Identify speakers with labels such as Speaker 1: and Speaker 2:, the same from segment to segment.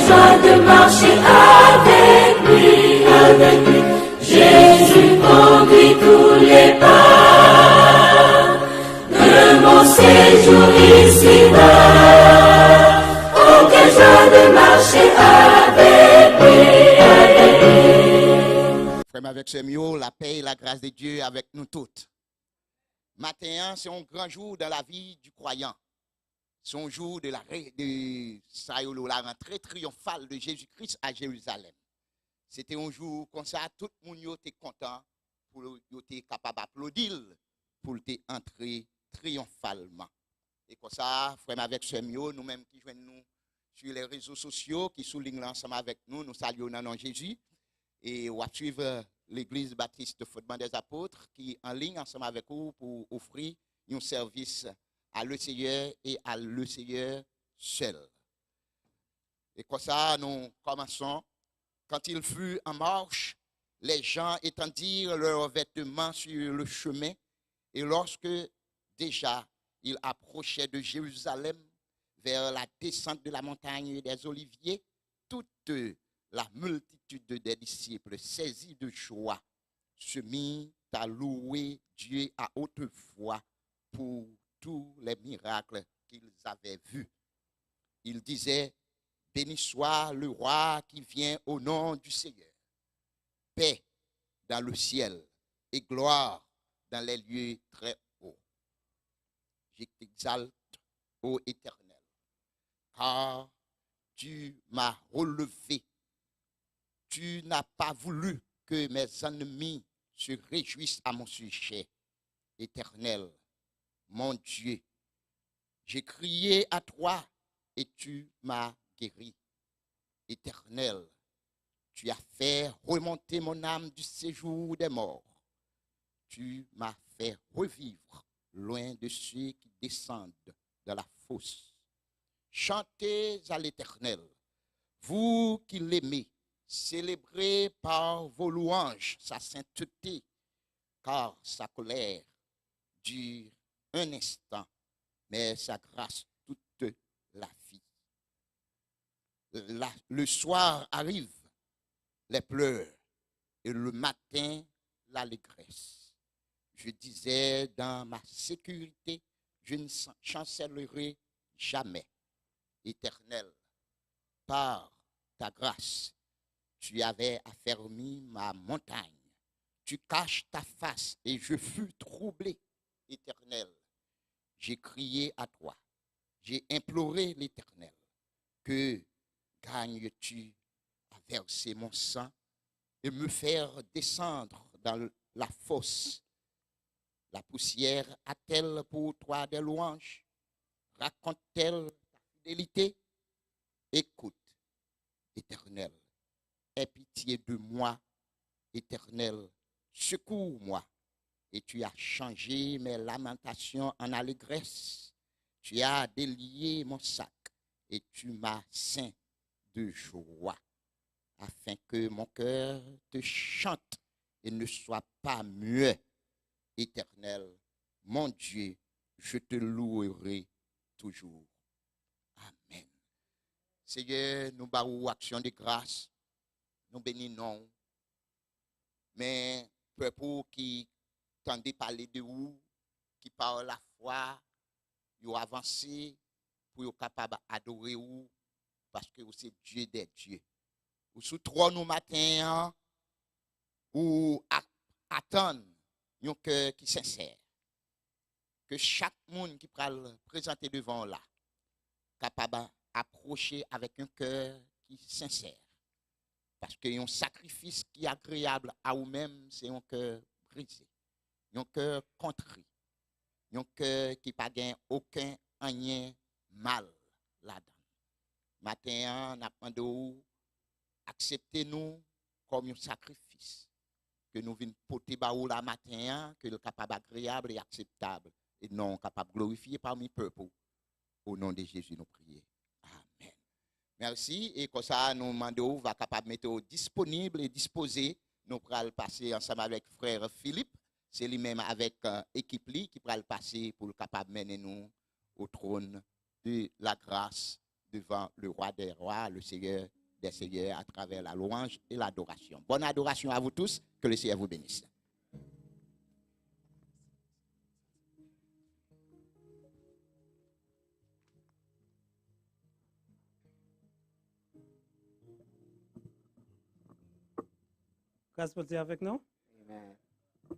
Speaker 1: joie de marcher avec lui. Jésus conduit tous les pas de mon séjour ici-bas. Oh, quelle joie de marcher avec lui.
Speaker 2: Frère, avec ce mieux, la paix et la grâce de Dieu avec nous toutes. Matin, c'est un grand jour dans la vie du croyant. C'est un jour de la rentrée triomphale de Jésus-Christ à Jérusalem. C'était un jour comme ça, tout le monde était content pour être capable d'applaudir pour entrer triomphalement. Et comme ça, frère, avec ce mieux, nous-mêmes qui joignent nous sur les réseaux sociaux, qui soulignent l'ensemble avec nous, nous saluons dans le nom de Jésus. Et on va suivre l'église baptiste Fondement des Apôtres qui est en ligne ensemble avec vous pour offrir un service à le Seigneur et à le Seigneur seul. Et comme ça, nous commençons. Quand il fut en marche, les gens étendirent leurs vêtements sur le chemin. Et lorsque déjà il approchait de Jérusalem vers la descente de la montagne des Oliviers, toute la multitude des disciples, saisis de joie, se mit à louer Dieu à haute voix pour tous les miracles qu'ils avaient vus. Ils disaient: béni soit le roi qui vient au nom du Seigneur. Paix dans le ciel et gloire dans les lieux très hauts. Je t'exalte, ô Éternel, car tu m'as relevé. Tu n'as pas voulu que mes ennemis se réjouissent à mon sujet. Éternel, mon Dieu, j'ai crié à toi et tu m'as guéri. Éternel, tu as fait remonter mon âme du séjour des morts. Tu m'as fait revivre loin de ceux qui descendent de la fosse. Chantez à l'Éternel, vous qui l'aimez, célébrez par vos louanges sa sainteté, car sa colère dure un instant, mais sa grâce toute la vie. Le soir arrive, les pleurs, et le matin, l'allégresse. Je disais dans ma sécurité, je ne chancellerai jamais. Éternel, par ta grâce, tu avais affermi ma montagne. Tu caches ta face et je fus troublé. Éternel, j'ai crié à toi. J'ai imploré l'Éternel. Que gagnes-tu à verser mon sang et me faire descendre dans la fosse? La poussière a-t-elle pour toi des louanges? Raconte-t-elle ta fidélité? Écoute, Éternel, aie pitié de moi, Éternel, secours-moi. Et tu as changé mes lamentations en allégresse. Tu as délié mon sac et tu m'as ceint de joie, afin que mon cœur te chante et ne soit pas muet. Éternel, mon Dieu, je te louerai toujours. Amen. Seigneur, nous baou action de grâce, nous bénissons. Mais peuple qui tendait parler de vous, qui par la foi, ils ont avancé pour être capable d'adorer vous, parce que vous êtes Dieu des dieux. Ou sous trois nous matin, ou attendre un cœur qui sincère. Que chaque monde qui peut présenter devant là, capable d'approcher avec un cœur qui est sincère. Parce qu'un sacrifice qui est agréable à vous-même, c'est un cœur brisé. Un cœur contrit. Un cœur qui n'a pas aucun rien mal là-dedans. Matin, nous demandons acceptez-nous comme un sacrifice. Que nous venons porter baou la matin, que le capable agréable et acceptable. Et non capable de glorifier parmi le peuple. Au nom de Jésus, nous prions. Amen. Merci. Et comme ça, nous demandons, va capable de mettre disponible et disposé. Nous pourrons passer ensemble avec frère Philippe. C'est lui-même avec équipe qui pourra le passer pour le capable de mener nous au trône de la grâce devant le roi des rois, le Seigneur des seigneurs, à travers la louange et l'adoration. Bonne adoration à vous tous, que le Seigneur vous bénisse.
Speaker 3: Grâce pour Dieu avec nous.
Speaker 4: Amen.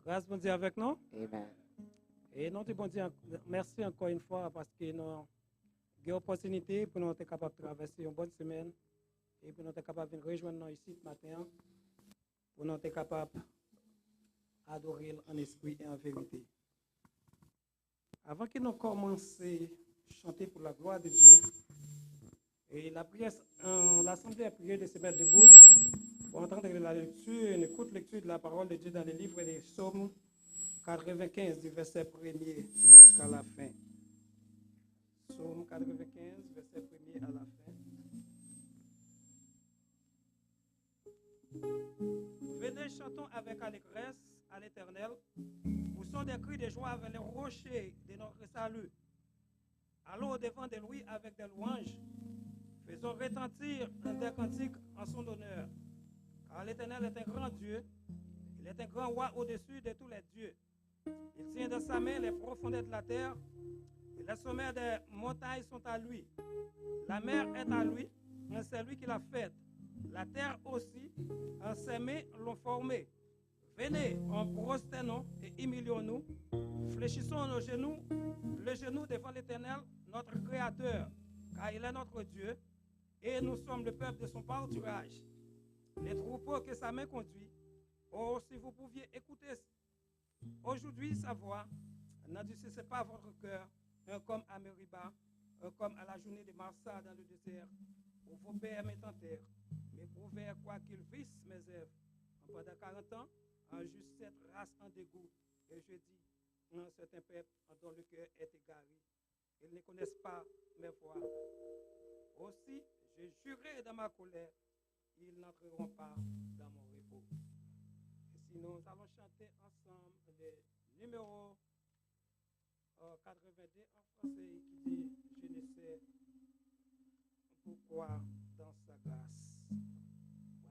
Speaker 3: Grâce pour Dieu avec nous.
Speaker 4: Amen.
Speaker 3: Et nous te bon Dieu, merci encore une fois parce que nous avons une opportunité pour nous être capables de traverser une bonne semaine et pour nous être capables de rejoindre nous ici ce matin pour nous être capables d'adorer en esprit et en vérité. Avant que nous commencions à chanter pour la gloire de Dieu, et la prière, l'assemblée a prié de se mettre debout pour entendre la lecture, une courte lecture de la parole de Dieu dans le livre des Psaumes 95, du verset 1er jusqu'à la fin. Psaume 95, verset 1er à la fin. Venez, chantons avec allégresse à l'Éternel. Poussons des cris de joie avec les rochers de notre salut. Allons au-devant de lui avec des louanges. Faisons retentir des cantiques en son honneur. Car l'Éternel est un grand Dieu. Il est un grand roi au-dessus de tous les dieux. Il tient dans sa main les profondeurs de la terre. Et les sommets des montagnes sont à lui. La mer est à lui. C'est lui qui l'a faite. La terre aussi, ses mains l'ont formée. Venez, en prosternons et humilions-nous. Fléchissons nos genoux, le genou devant l'Éternel, notre Créateur, car il est notre Dieu, et nous sommes le peuple de son pâturage. Les troupeaux que sa main conduit. Oh, si vous pouviez écouter aujourd'hui sa voix, n'endurcissez pas votre cœur, comme à Meriba, comme à la journée de Marsa dans le désert, où vos pères me tentèrent, mais prouvèrent quoi qu'ils vissent mes œuvres. Pendant 40 ans, en juste cette race en dégoût, et je dis, c'est un peuple dont le cœur est égaré. Ils ne connaissent pas mes voies. Aussi, j'ai juré dans ma colère, ils n'entreront pas dans mon repos. Et sinon, nous allons chanter ensemble le numéro 82 en français qui dit « Je ne sais pourquoi dans sa grâce ».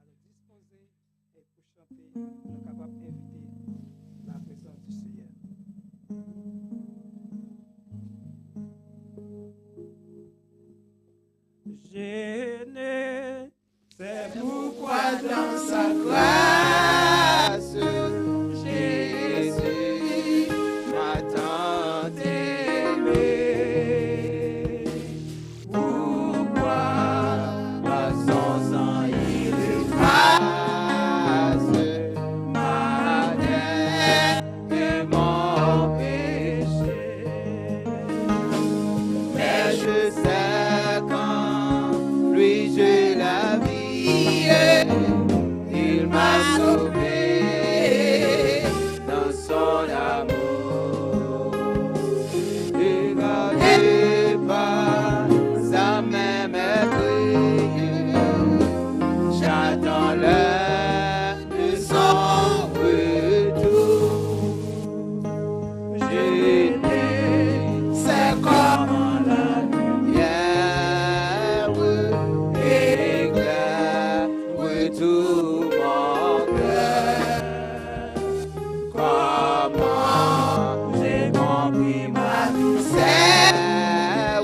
Speaker 3: On va le disposer et pour chanter, on est capable d'inviter la présence du Seigneur. Je ne sais pourquoi dans sa grâce, Jésus m'a tant aimé. Pourquoi par son sang il efface ma dette et mon péché. Mais je sais quand lui j'ai la vie, il m'a sauvé dans son amour. Et gardé par sa même prière, j'attends l'heure de son retour. Je ne sais comment la lumière éclaire tout mon cœur. Comment j'ai compris ma misère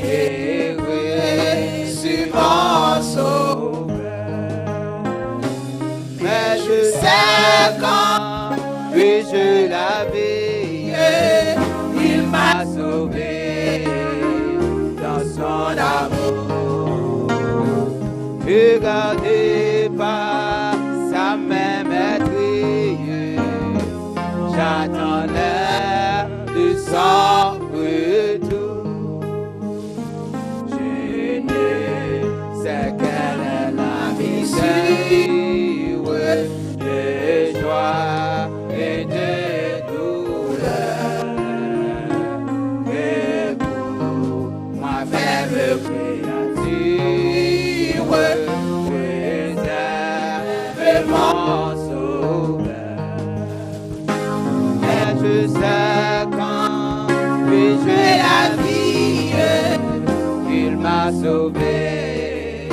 Speaker 3: et reçu mon sauveur. Mais je sais quand puis-je la vie, il m'a sauvé dans son amour. Regardez par sa même maîtrise, j'attends l'heure de son retour. Je ne sais quelle est la misère de joie et de douleur que pour moi faible créature préserve mon sauveur. Mais je sais quand puis-je la vie, il m'a
Speaker 4: m'a sauvé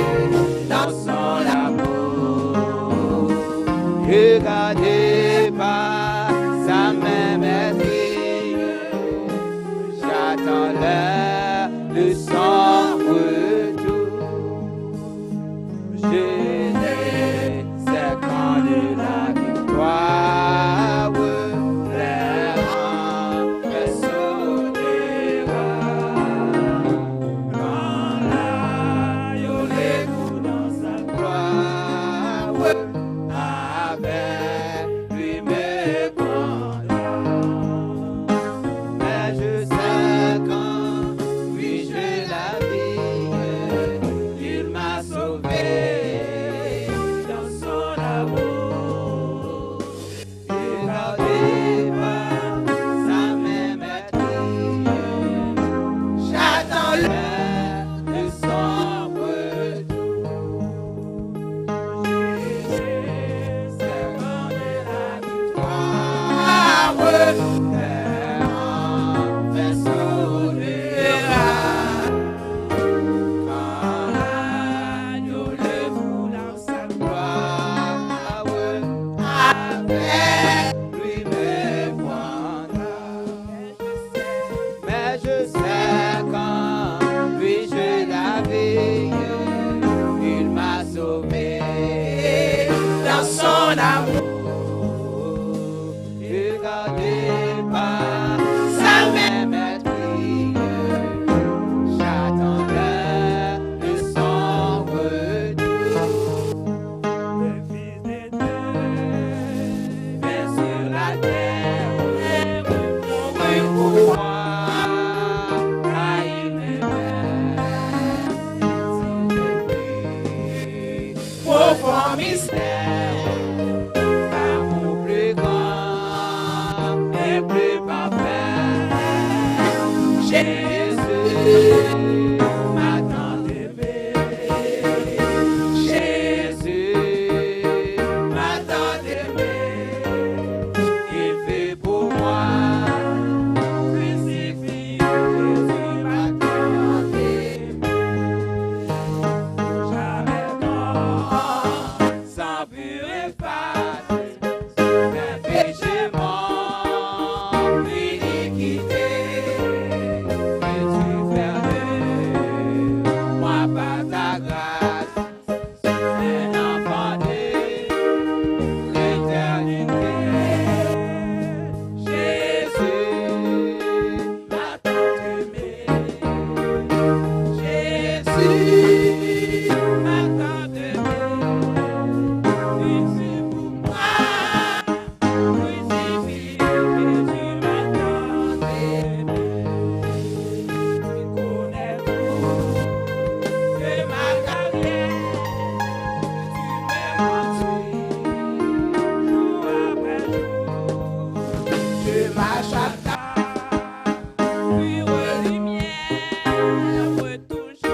Speaker 4: dans son amour. Regardez pas sa main maîtrise, j'attends l'heure de son retour. Jésus, c'est quand de la victoire, vraiment me sauvera. Quand l'agneau l'écoute dans sa gloire, avec lui me prendra. Mais je sais quand, oui, je la vis, il m'a sauvé dans son amour. Regardez pas sa main maîtrise, j'attends l'heure de son retour. Jésus, c'est quand de la victoire, enfin sauvera. Quand l'agneau le foule en sa gloire, avec lui me prendra. Mais je sais quand, oui, je l'avais, il m'a sauvé dans son amour. Regardez pas sa main maîtrise, j'attends l'heure de son retour. Le Fils de Dieu est sur la terre, mourut pour moi, car il m'aimait. Profond mystère, l'amour plus grand et plus parfait. Jésus m'a tant aimé. Jésus m'a tant aimé. Il fait pour moi crucifié. Jésus m'a tant aimé. Jamais grand, sans but effacer, mes péchés m'ont iniquité. Et tu fais de moi par ta grâce, un enfant de l'éternité. Jésus m'a tant aimé. Jésus m'a tant aimé. Il fait pour moi crucifié. Jésus m'a tant aimé. Il connaît tout de ma carrière. Tu m'aimes jour après jour. Je marche à ta pure lumière, retouche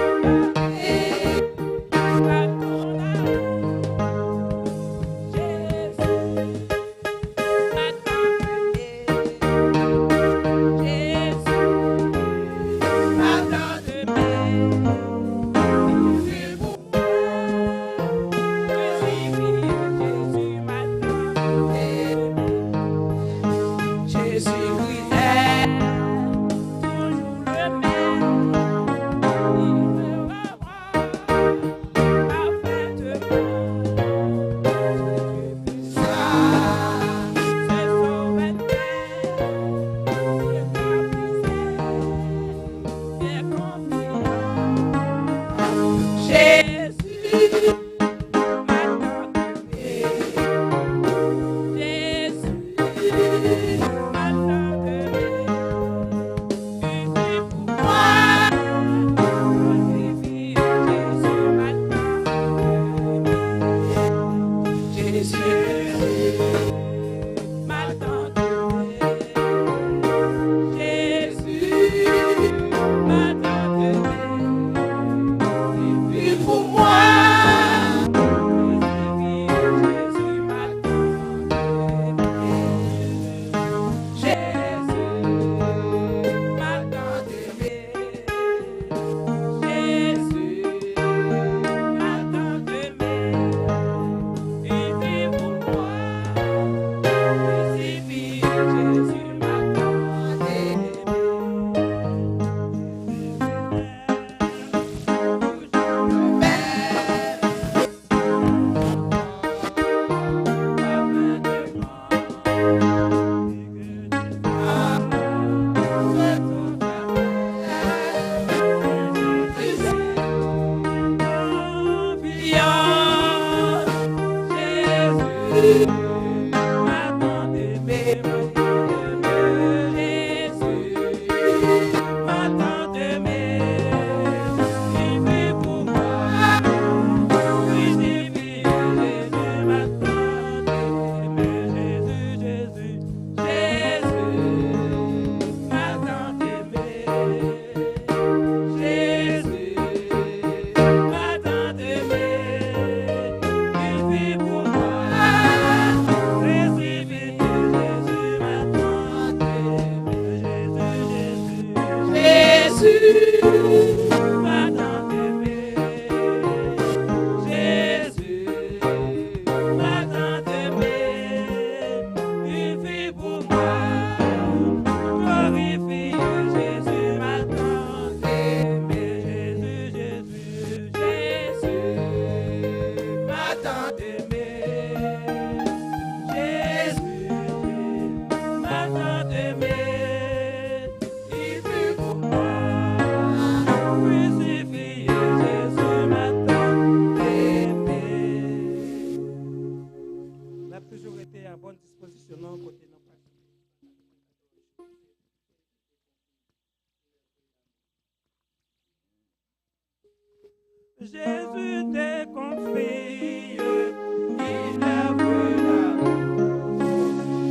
Speaker 3: Jésus te confie, il œuvre l'amour,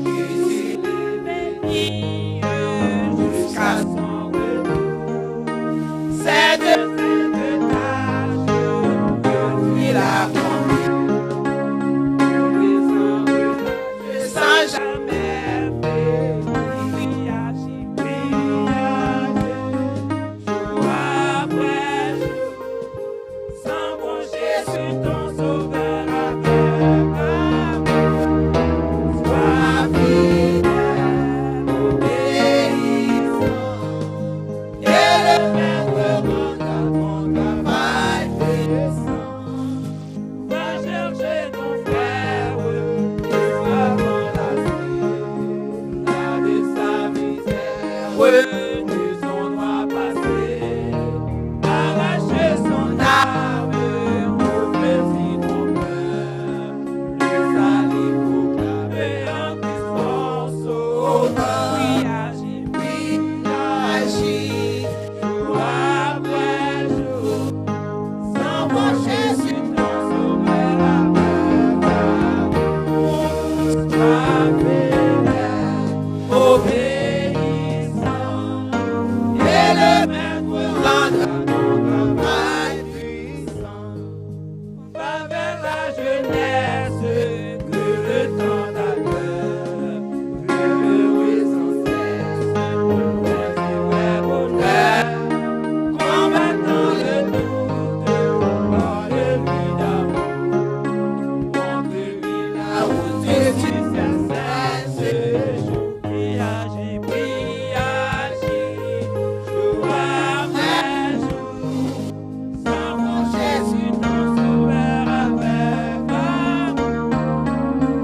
Speaker 3: il est béni jusqu'à son retour. C'est de cette tâche que il a sans jamais faire brillage, jour après jour, sans bon Jésus ton sauveur avec amour. Sois fidèle, obéissant, et le maître rendra ton travail puissant. Va chercher ton frère, de son noir passé, arracher son âme, ouvrir ton cœur, le salut proclamer en Christ ton sauveur. Oui, agis, jour après jour, sans mon Jésus ton sauveur avec amour. Sois fidèle, obéissant, et le maître rendra ton travail puissant. Va vers la jeunesse, que le temps d'accueil, heureux sans cesse, vrai bonheur, combattant le doute, parle-lui d'amour, montre-lui la route du succès ce jour. Puis agis, jour après jour, sans mon Jésus ton sauveur avec amour.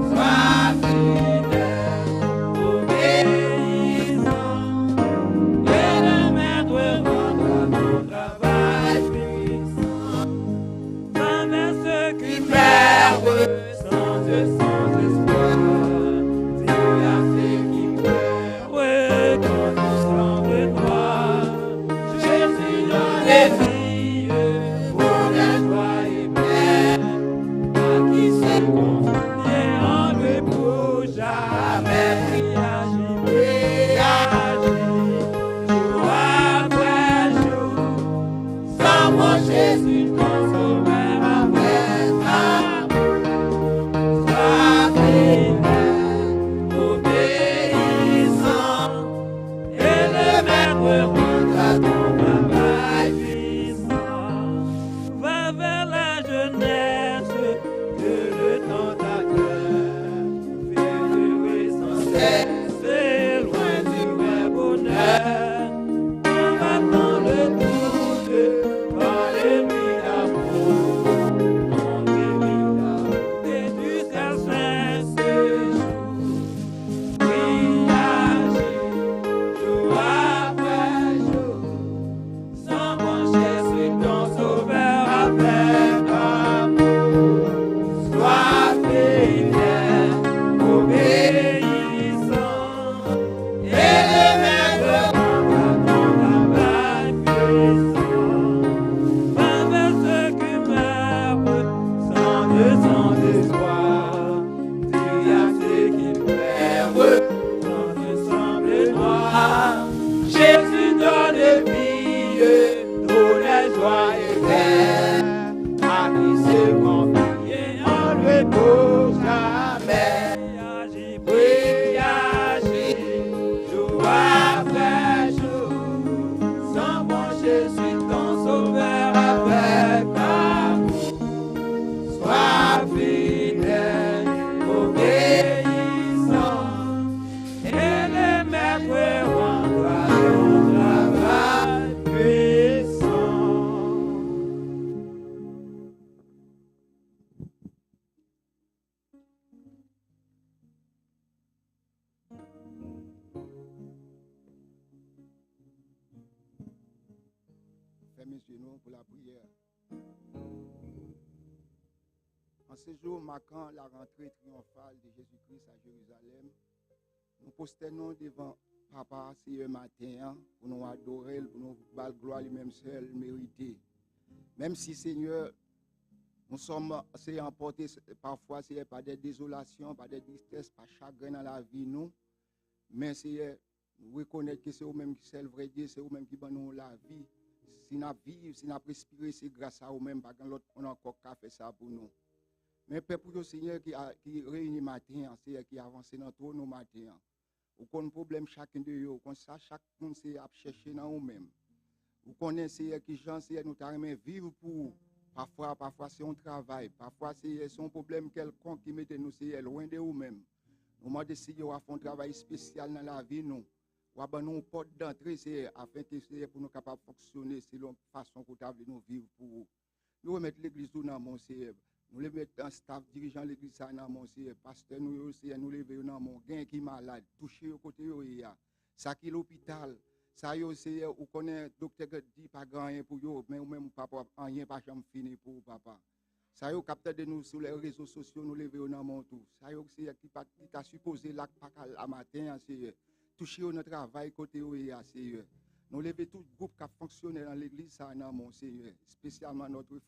Speaker 3: Sois fidèle, obéissant, et le maître rendra ton travail puissant. Va vers ceux qui perdent sans espoir, dis à ceux qui pleurent quand tout semble noir. Jésus donne les filles pour la joie et pleine, à qui se confie en lui pour jamais. Puis agis, jour après jour, sans mon Jésus ton sauveur avec amour. Sois fidèle, obéissant, et le maître rendra ton travail puissant. Va vers la jeunesse, que le temps d'accueil, fait durer sans cesse, loin du vrai bonheur. Combattant le doute, parle-lui d'amour, montre-lui la route et du saint ce jour. Oui, agis, jour après jour, sans mon Jésus ton sauveur avec amour. Sois fidèle, obéissant, et le maître rendra ton travail puissant. Va vers ceux qui meurent sans espoir, dis à ceux qui pleurent quand tout semble noir. Jésus donne vie, donne joie et paix, à qui se confie en lui pour jamais. Oui, agis, jour après jour, sans mon Jésus ton sauveur avec amour. Sois fidèle, obéissant, et le maître rendra ton travail puissant.
Speaker 2: Fermez les yeux pour la prière. En ce jour marquant la rentrée triomphale de Jésus-Christ à Jérusalem, nous posternons devant Papa ce matin pour nous adorer, pour nous battre gloire lui-même seul mérité.
Speaker 5: Même si, Seigneur, nous sommes emportés parfois par des désolations, par des tristesses, par chagrin dans la vie, nous. Mais Seigneur, nous reconnaissons que c'est vous-même qui c'est le vrai Dieu, c'est vous-même qui nous la vie. Si nous vivons, si nous respirons, c'est grâce à vous-même, parce que l'autre, on a encore qu'à faire ça pour nous. Mais Père, pour le Seigneur qui réunit matin, Seigneur qui avance dans tous nos matins. Vous connaissez un problème chacun de vous, vous connaissez ça, chaque monde c'est à chercher dans vous-même. Vous connaissez qui gens c'est nous t'arriver vivre pour parfois c'est un travail, parfois c'est un problème quelconque qui mette nous c'est loin de vous-même. Nous avons décidé de faire un travail spécial dans la vie nous. Ou avoir une porte d'entrée c'est afin que c'est pour nous capables de fonctionner selon la façon que nous vivre pour vous. Nous remettre l'église dans mon Seigneur. Nous les mettons en staff dirigeant l'église dans mon Seigneur. Pasteur nous aussi nous lever dans mon gain qui malade, touché au côté ya. Ça qui l'hôpital. Ça yo c'est ou connaît docteur dit pas grand rien pour yo mais ou même papa rien pas jamais fini pour papa. Ça yo capteur de nous sur les réseaux sociaux nous lever dans mon tout. Ça yo c'est qui t'a supposé là pas à matin c'est toucher notre travail côté ya c'est nous lever tout groupe qui fonctionne dans l'église ça dans mon Seigneur, spécialement notre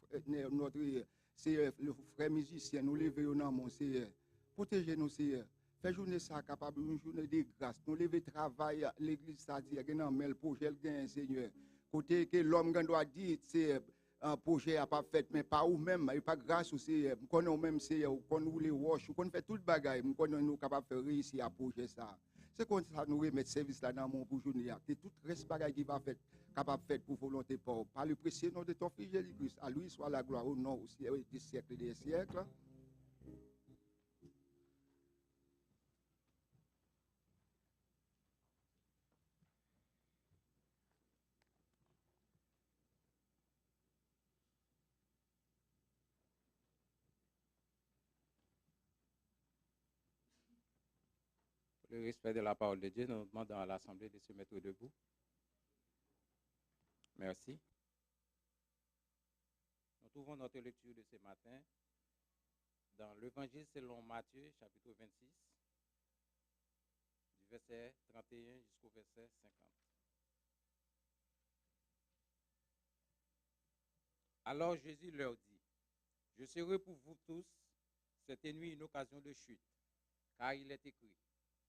Speaker 5: c'est le frère musicien nous lever dans mon Seigneur. Protégez nous Seigneur. Fais journée ça capable une journée de grâce. Nous lever travail l'église ça dit dans le projet le Seigneur. Côté que l'homme doit dire c'est un projet a pas fait mais pas ou même il pas grâce au Seigneur. Nous connaissons même Seigneur, qu'on nous les wash, qu'on fait toute bagaille, nous connaissons nous capable faire réussir à projet ça. C'est comme ça nous remettre service là dans mon journée que tout reste bagaille qui va faire capable faire pour volonté par le précieux nom de ton fils Jésus-Christ. À lui soit la gloire au nom aussi des siècles et des siècles.
Speaker 6: Le respect de la parole de Dieu, nous demandons à l'Assemblée de se mettre debout. Merci. Nous trouvons notre lecture de ce matin dans l'Évangile selon Matthieu, chapitre 26, du verset 31 jusqu'au verset 50. Alors Jésus leur dit, « Je serai pour vous tous cette nuit une occasion de chute, car il est écrit,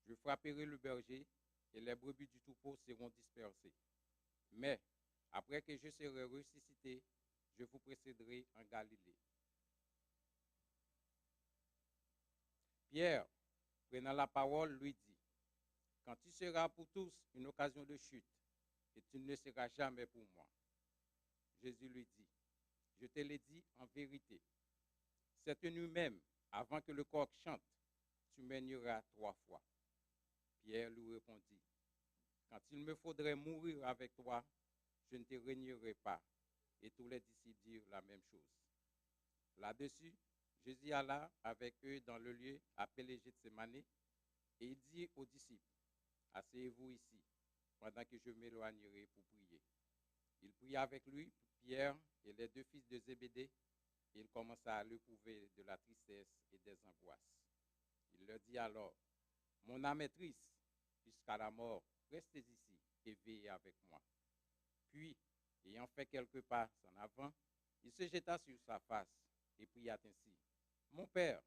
Speaker 6: je frapperai le berger et les brebis du troupeau seront dispersées. Mais après que je serai ressuscité, je vous précéderai en Galilée. » Pierre, prenant la parole, lui dit, « Quand tu seras pour tous une occasion de chute, et tu ne seras jamais pour moi. » Jésus lui dit, « Je te l'ai dit en vérité. Cette nuit même, avant que le coq chante, tu m'ignoreras 3 fois. » Pierre lui répondit, « Quand il me faudrait mourir avec toi, je ne te régnerai pas. » Et tous les disciples dirent la même chose. Là-dessus, Jésus alla avec eux dans le lieu appelé Gethsémani, et il dit aux disciples, « Asseyez-vous ici, pendant que je m'éloignerai pour prier. » Il pria avec lui, Pierre et les 2 fils de Zébédée, et il commença à l'éprouver de la tristesse et des angoisses. Il leur dit alors, « Mon âme est triste jusqu'à la mort, restez ici et veillez avec moi. » Puis, ayant fait quelques pas en avant, il se jeta sur sa face et pria ainsi, « Mon Père,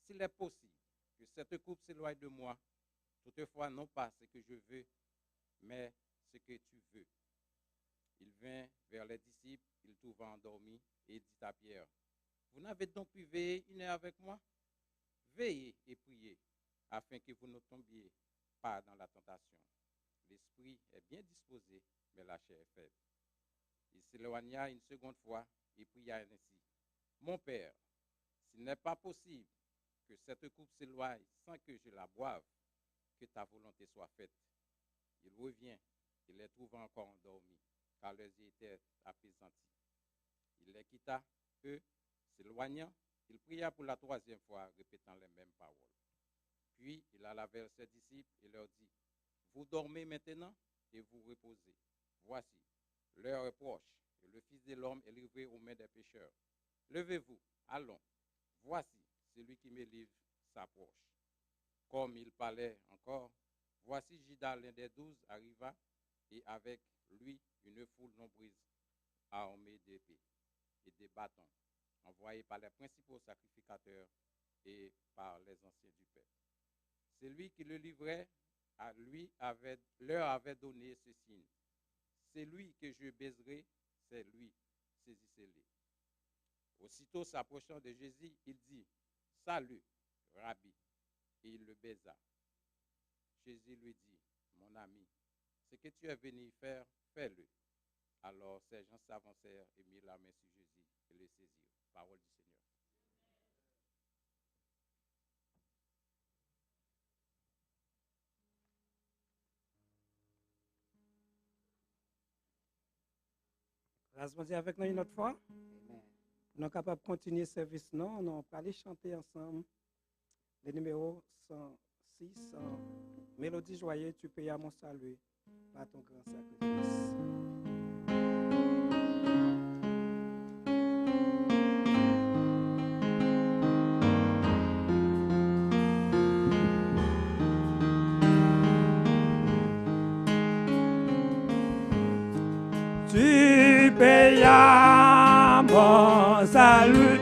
Speaker 6: s'il est possible que cette coupe s'éloigne de moi, toutefois non pas ce que je veux, mais ce que tu veux. » Il vint vers les disciples, il trouva endormi et dit à Pierre, « Vous n'avez donc pu veiller 1 heure avec moi? Veillez et priez, afin que vous ne tombiez pas dans la tentation. L'esprit est bien disposé, mais la chair est faible. » Il s'éloigna une seconde fois et pria ainsi, « Mon Père, s'il n'est pas possible que cette coupe s'éloigne sans que je la boive, que ta volonté soit faite. » Il revient et les trouva encore endormis, car leurs yeux étaient apaisantis. Il les quitta, eux, s'éloignant, il pria pour la 3e fois, répétant les mêmes paroles. Puis il alla vers ses disciples et leur dit, « Vous dormez maintenant et vous reposez. Voici, l'heure est proche, et le Fils de l'homme est livré aux mains des pécheurs. Levez-vous, allons. Voici, celui qui me livre s'approche. » Comme il parlait encore, voici Judas, l'un des 12, arriva, et avec lui une foule nombreuse armée d'épées. et des bâtons, envoyés par les principaux sacrificateurs et par les anciens du peuple. Celui qui le livrait leur avait donné ce signe. C'est lui que je baiserai, c'est lui, saisissez-le. Aussitôt s'approchant de Jésus, il dit, salut, Rabbi, et il le baisa. Jésus lui dit, mon ami, ce que tu es venu faire, fais-le. Alors ces gens s'avancèrent et mirent la main sur Jésus et le saisirent. Parole du Seigneur.
Speaker 3: Grâce à Dieu avec nous une autre fois. Nous sommes capables de continuer le service. Non, on peut aller chanter ensemble. Le numéro 106, Mélodie joyeuse, tu payes à mon salut par ton grand sacrifice. Tu payas mon salut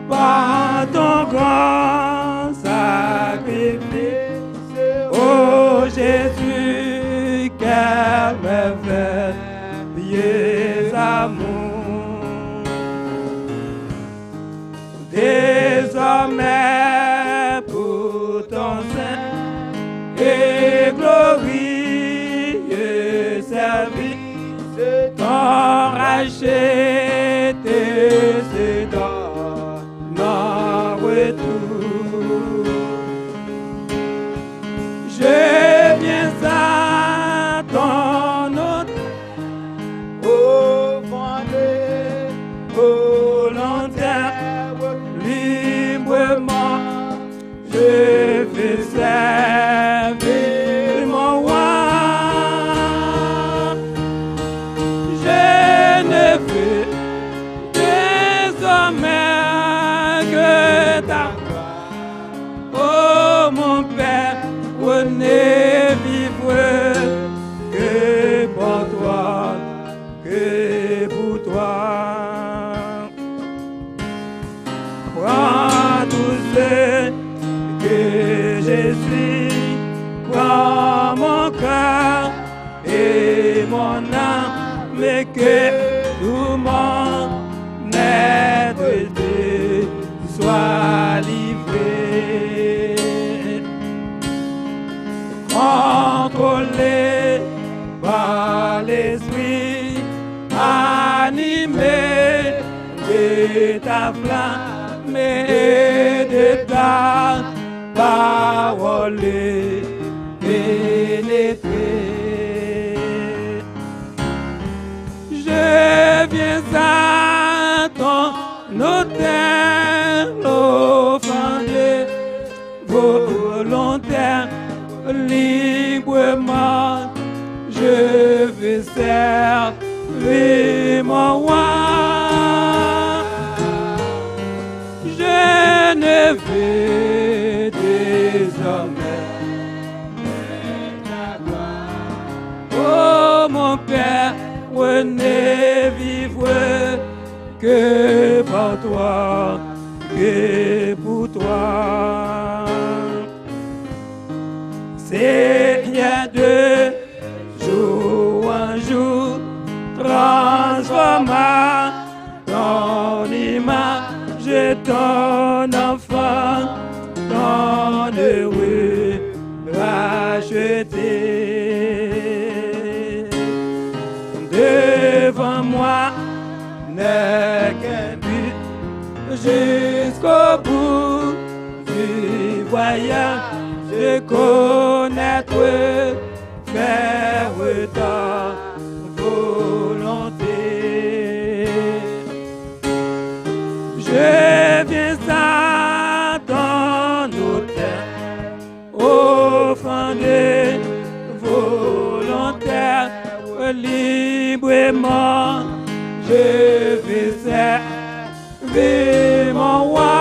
Speaker 3: par ton grand sacrifice. Oh Jésus, quel merveilleux amour. Désormais pour ton saint et glorieux service, ton racheté se donne en retour. Je viens à ton autel, offrandé volontaire, librement, je veux servir mon roi. Oh mon Père, ne vivre que pour toi, que pour toi. Prends tout ce que je suis, prends mon cœur et mon âme, mais que tout mon être soit livré. Contrôlé par l'esprit, animé de ta flamme et de ta parole pénétrée. Je viens à ton autel, offrandé volontaire, librement, je veux servir mon roi. Je ne veux désormais ta gloire. Oh mon Père, ne vivre que pour toi, que pour toi. Seigneur, de jour en jour, transforma ton image, ton enfant, ton heureux racheté. Devant moi n'est qu'un but jusqu'au bout du voyage. De connaître, faire ta volonté. Je viens à ton autel, offrandé volontaire, librement, je veux servir mon roi.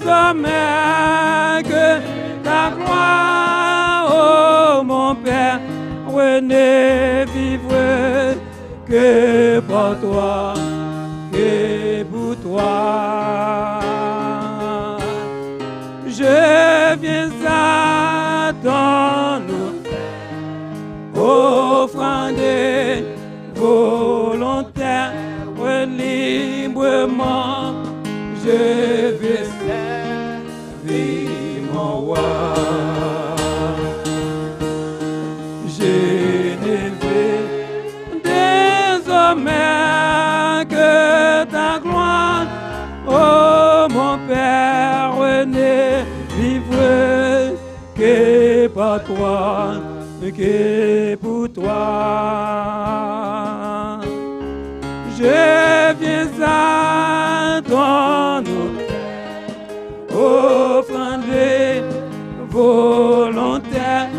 Speaker 3: Désormais que ta gloire, oh mon Père, que pour toi, que pour toi. Je viens à ton nom, offrande volontaire, librement, je veux servir mon roi. Je ne veux désormais que ta gloire, oh mon Père, ne vivre que par toi, que pour toi. Je viens à ton nom, offrande volontaire,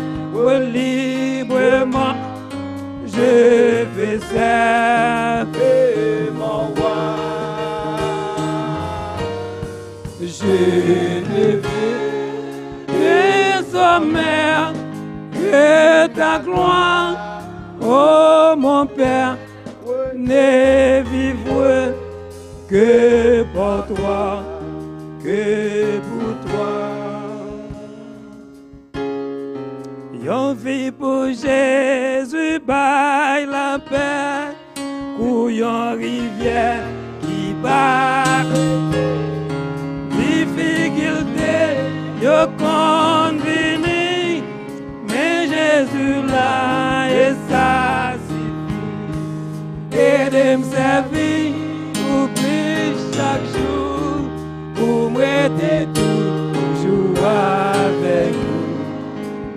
Speaker 3: librement, je vais servir mon roi. Je ne veux désormais que ta gloire, oh mon Père, ne vivre que pour toi, que pour toi. Yon vie pour Jésus, baille la paix, couillon rivière qui bat. Difficulté, yo convenu, mais Jésus là et ça suffit. Et me servir pour plus chaque jour, pour m'aider toujours avec vous.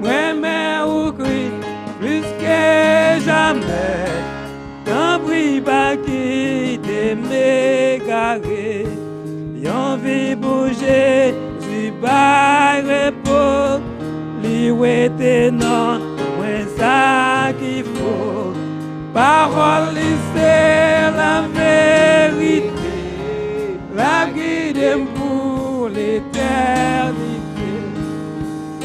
Speaker 3: Moi, mais au Christ, plus que jamais, tant pis pas quitter m'égarer. Y'en vie bouger, suis pas repos, lui ouété non, moins ça qu'il faut. Parole, c'est la vérité, la guide pour l'éternité. Et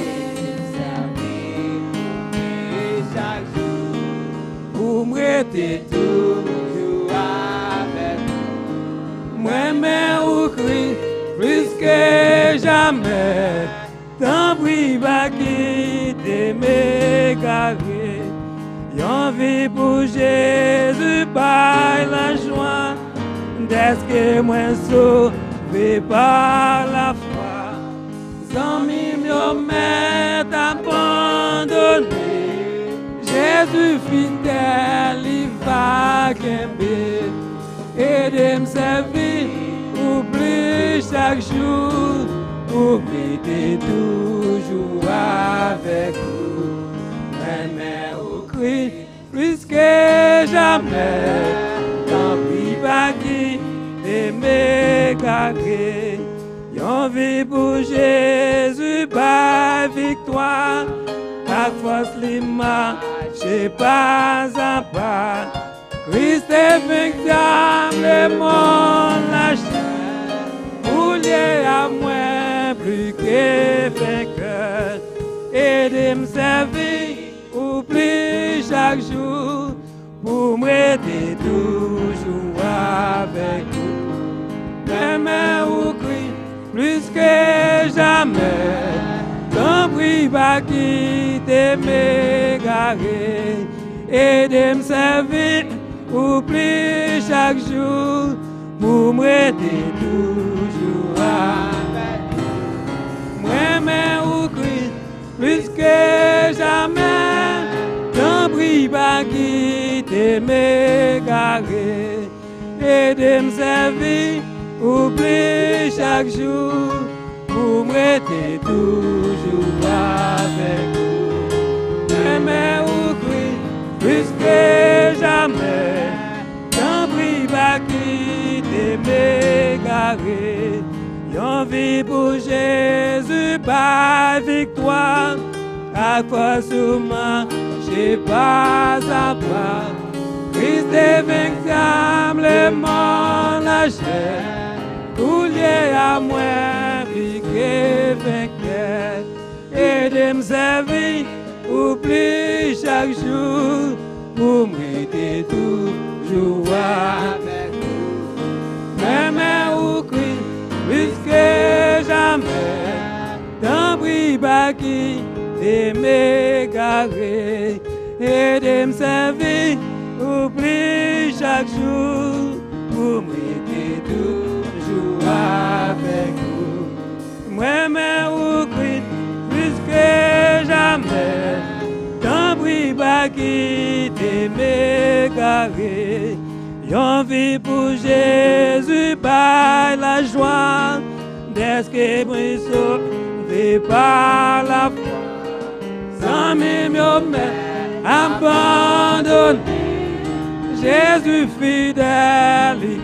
Speaker 3: chaque jour, pour m'aider toujours avec moi, mais au Christ, plus que jamais, tant pis pas quitter m'égarer. Y'en vie pour Jésus par la joie, d'est-ce que moi sauvé par la foi. Sans m'y m'est abandonné, Jésus fidèle, il va qu'aimer. Et de me servir, oublie chaque jour, oublie toujours avec vous. Mais au Christ, plus que jamais, tant pis pas qui m'égarer. Y'en vie pour Jésus, par victoire, à force les marcher pas à pas. Christ est vainqueur, le monde lâché, pour lier à moi plus que vainqueur. Et de me servir, oublie chaque jour, pour m'aider toujours avec vous. Mais au Christ, plus que jamais, tant pis pas quitter m'égarer. Et de me servir, oublie chaque jour, pour m'aider toujours avec vous. Moi, mais au Christ, plus que jamais, tant pis pas quitter m'égarer. Et de me servir, oublie chaque jour, pour m'aider toujours avec vous. Mais au Christ, plus que jamais, tant pis pas quitter m'égarer. Y'en vie pour Jésus, par victoire, à quoi sûrement, j'ai pas à pas. Christ est vainqueur, le monde lâché, tout lié à moi, puis que vainqueur. Et de me servir, oublie chaque jour, pour m'aider toujours
Speaker 7: jour avec vous. Même ou Christ, plus que jamais, dans briba qui de m'égarer et de me servir, oublie chaque jour, pour m'aider toujours avec vous. Moi-même ou Christ, plus que jamais, dans briba qui de m'égarer. J'en vis pour Jésus par la joie, d'être que me sauvé par la foi. Sans même abandonné, Jésus fidèle,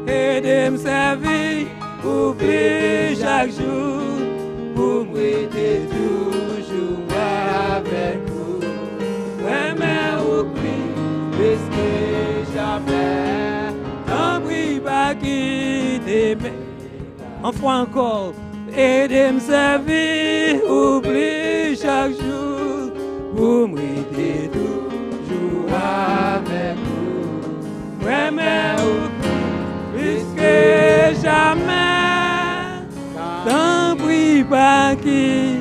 Speaker 7: et de me servir, oublie chaque jour, pour m'aider toujours avec vous. Vraiment ou plus que jamais, un bruit pas qui t'aime. En fois encore, et de me servir, oublie chaque jour, pour m'aider toujours avec vous. Vraiment ou plus que jamais, un bruit pas qui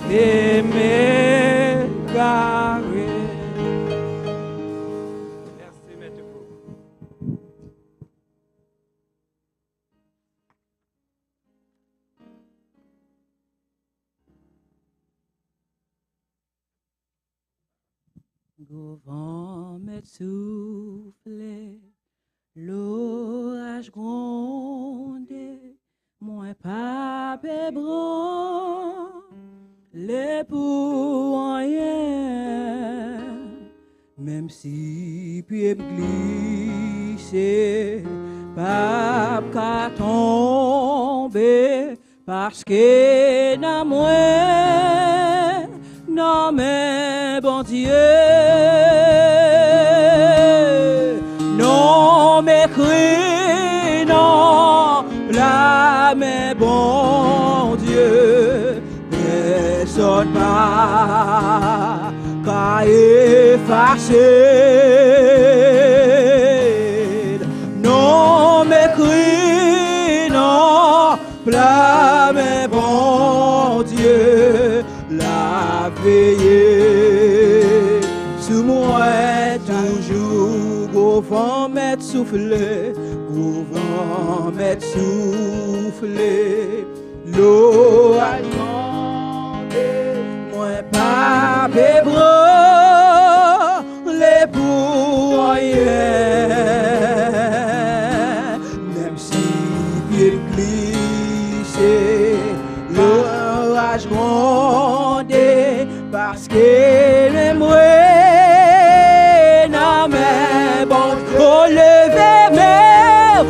Speaker 7: t'aime.
Speaker 8: Vent me souffle, l'orage gronde, moi pas bébron, les pour rien, même si pied me glisse, pas qu'à tomber, parce que dans moi, non mais bon Dieu, non m'écris, non là mais bon Dieu, personne pas qu'à effacer, non m'écris, non là mais bon Dieu, la veiller sous moi toujours, gros vent m'être soufflé, gros vent m'être soufflé, l'eau a demandé, moi pas bébron, les pour rien, même si pied glissé, l'orage grondé, parce que les mouets non mais bon, au lever mais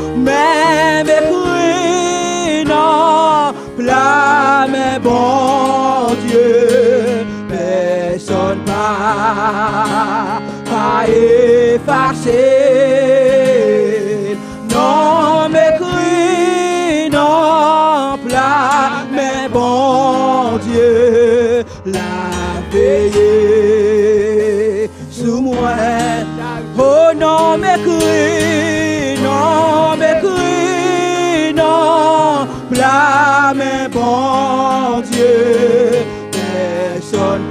Speaker 8: mépris non plat mais bon Dieu, personne pas effacer, non mépris non plat mais bon Dieu, la veiller sous moi, oh non m'écris, non m'écris, non blâme bon Dieu, personne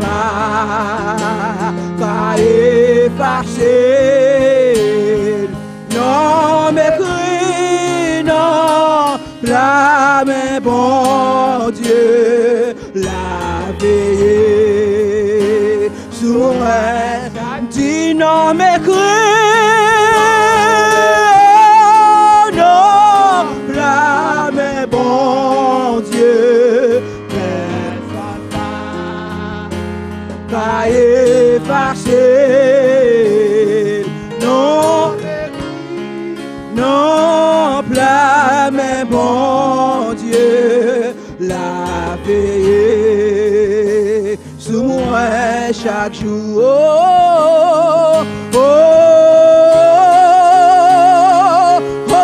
Speaker 8: pas effacer, non m'écris, non blâme bon Dieu, la veiller sous moi, dis non m'écris, non blâme bon Dieu, personne pas effacer, non non blâme bon Dieu, la veiller sous moi chaque jour, oh, oh, oh, oh,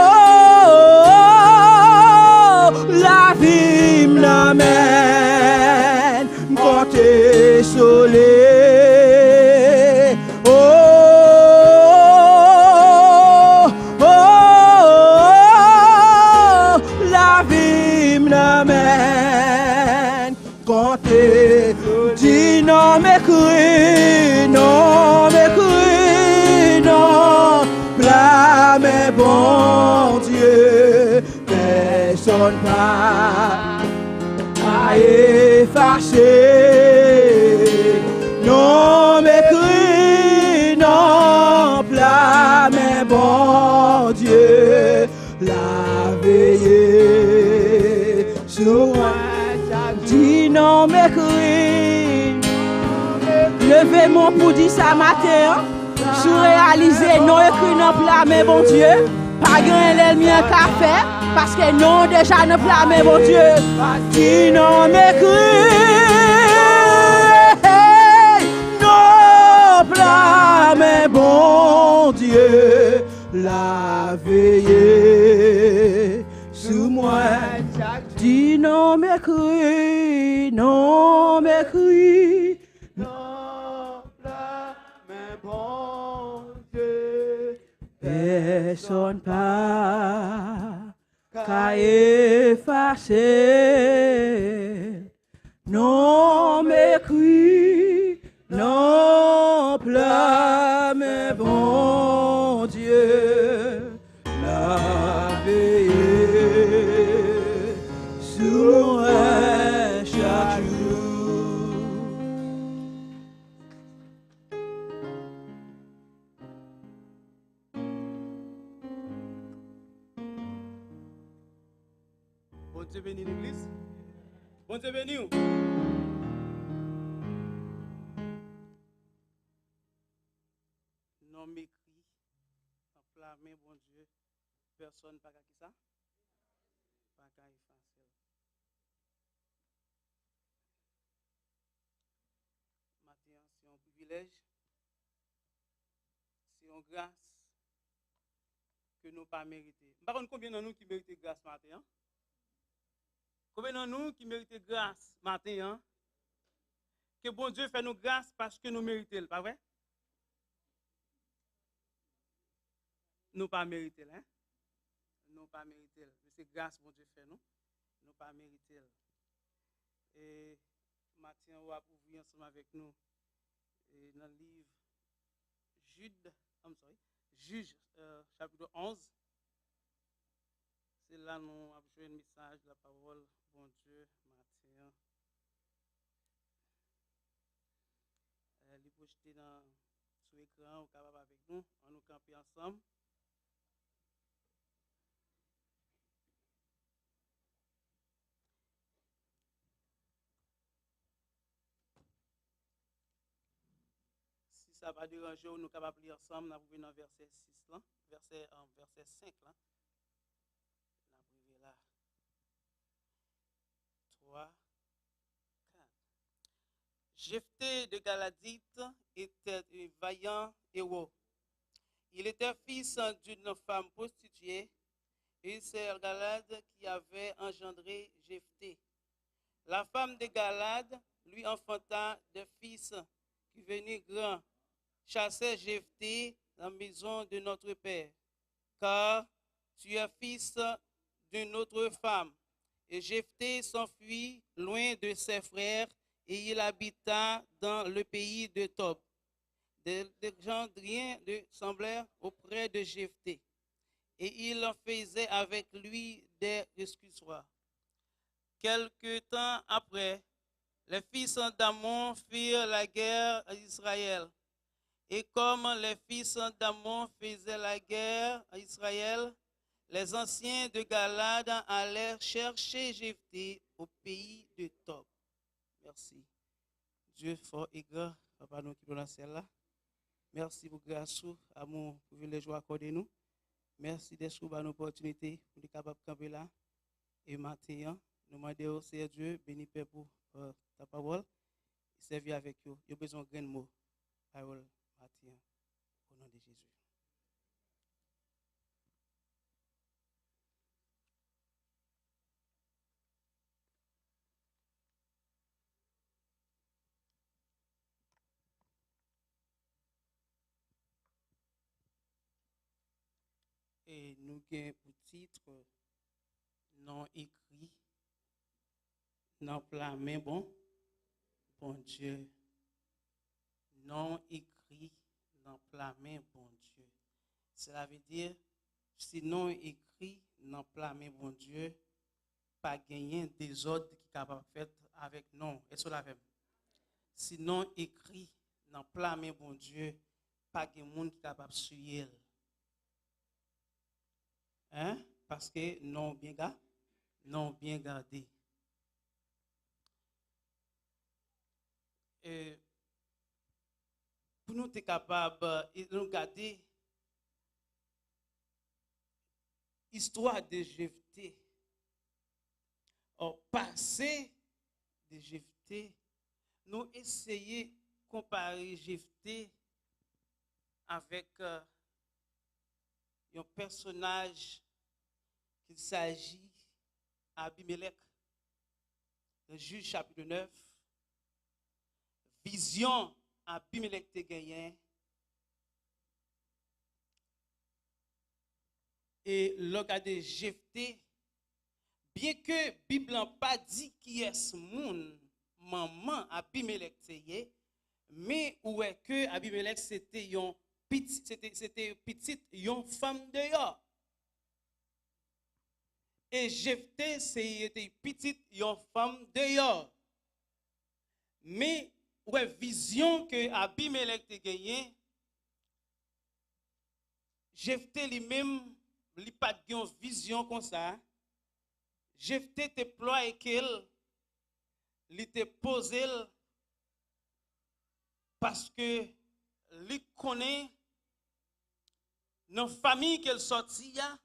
Speaker 8: la vie m'amène côté soleil, oh, Dis non, m'écris, non, m'écris, non. Blâme, bon Dieu, personne pas à effacer. Non, m'écris, non, blâme, bon Dieu, la veillée sur moi. Dis non, m'écris, levez-moi pour dire ça matin. Sous réaliser, non, écrit, non, blâme, bon Dieu. Pas grand l'ennemi en café, parce que non, déjà, ne blâme, bon Dieu. Dis non, m'écris. Blâme, bon Dieu, la veillée sous moi. Dis non, m'écris, non, m'écris, non, blâme, bon Dieu. Personne pas qu'à effacer. Non, m'écris, non, blâme, bon Dieu, la veillée sur moi chaque jour.
Speaker 9: Bon Dieu bénit l'église. Bon Dieu bénit. Non m'écrit, enflammé, bon Dieu, personne pas qui ça? Pas qu'à effacer. Matin, c'est un privilège, c'est une grâce que nous pas mérité. Par contre, combien de nous qui méritent grâce matin? Hein? Combien de nous qui méritent grâce matin? Hein? Que bon Dieu fait nous grâce parce que nous méritons, pas vrai? Nous pas mériter, hein? Nous pas mériter. C'est grâce bon Dieu fait nous. Nous pas mériter. Et Matin, on va ouvrir ensemble avec nous dans le livre Juge, chapitre 11. C'est là nous avons joué un message de la parole bon Dieu matin. Il est projeté sur l'écran, on est capable avec nous, on nous camper ensemble. Si ça va déranger, nous sommes capables de lire ensemble, nous avons dans verset 6 là, verset 5 là. Nous là. 3, 4. Jephthé de Galadite était un vaillant héros. Il était fils d'une femme prostituée et c'est Galad qui avait engendré Jephthé. La femme de Galad lui enfanta des fils qui venaient grands, chassaient Jephthé dans la maison de notre père, car tu es fils d'une autre femme. Et Jephthé s'enfuit loin de ses frères et il habita dans le pays de Tob. Des gens rien ne semblèrent auprès de Jephthé et il en faisait avec lui des excusoires. Quelque temps après, les fils d'Ammon firent la guerre à Israël. Et comme les fils d'Ammon faisaient la guerre à Israël, les anciens de Galad allèrent chercher Jephthé au pays de Tob. Merci. Dieu fort et grand, Papa nous qui dans celle-là. Merci pour grâce, amour, privilège accordé nous. Merci d'être sur l'opportunité pour être capable de camper là. Et maintenant, nous demandons au Seigneur Dieu, béni Père pour ta parole, servir avec vous. Il y a besoin de grands mots. Parole, maintenant, au nom de Jésus. Et nous avons pour titre non écrit, non plat, mais bon, bon Dieu. Non écrit dans plat-main, bon Dieu. Cela veut dire, si non écrit dans plat-main, bon Dieu, pas gagner des ordres qui sont capables de faire avec non. Et cela fait. Si non écrit dans plat-main, bon Dieu, pas de monde qui est capable de suivre. Hein? Parce que non bien gardé. Et pour nous être capables de regarder l'histoire de Jephthé, au passé de Jephthé, nous essayons de comparer Jephthé avec un personnage qu'il s'agit d'Abimelech, le Juge chapitre 9, vision Abimelech te gagné. Et le cas de Jephthé, bien que la Bible n'a pas dit qui est ce monde, maman Abimelech te yé, mais où est que Abimelech c'était une petite une femme dehors. Et Jephthé c'était petite une femme dehors. Mais ouais vision que Abimelech te gagné, Jephthé lui-même li pas de vision comme ça. Jephthé te ploie qu'elle li te posé parce que li connaît dans famille qu'elle sorti ya,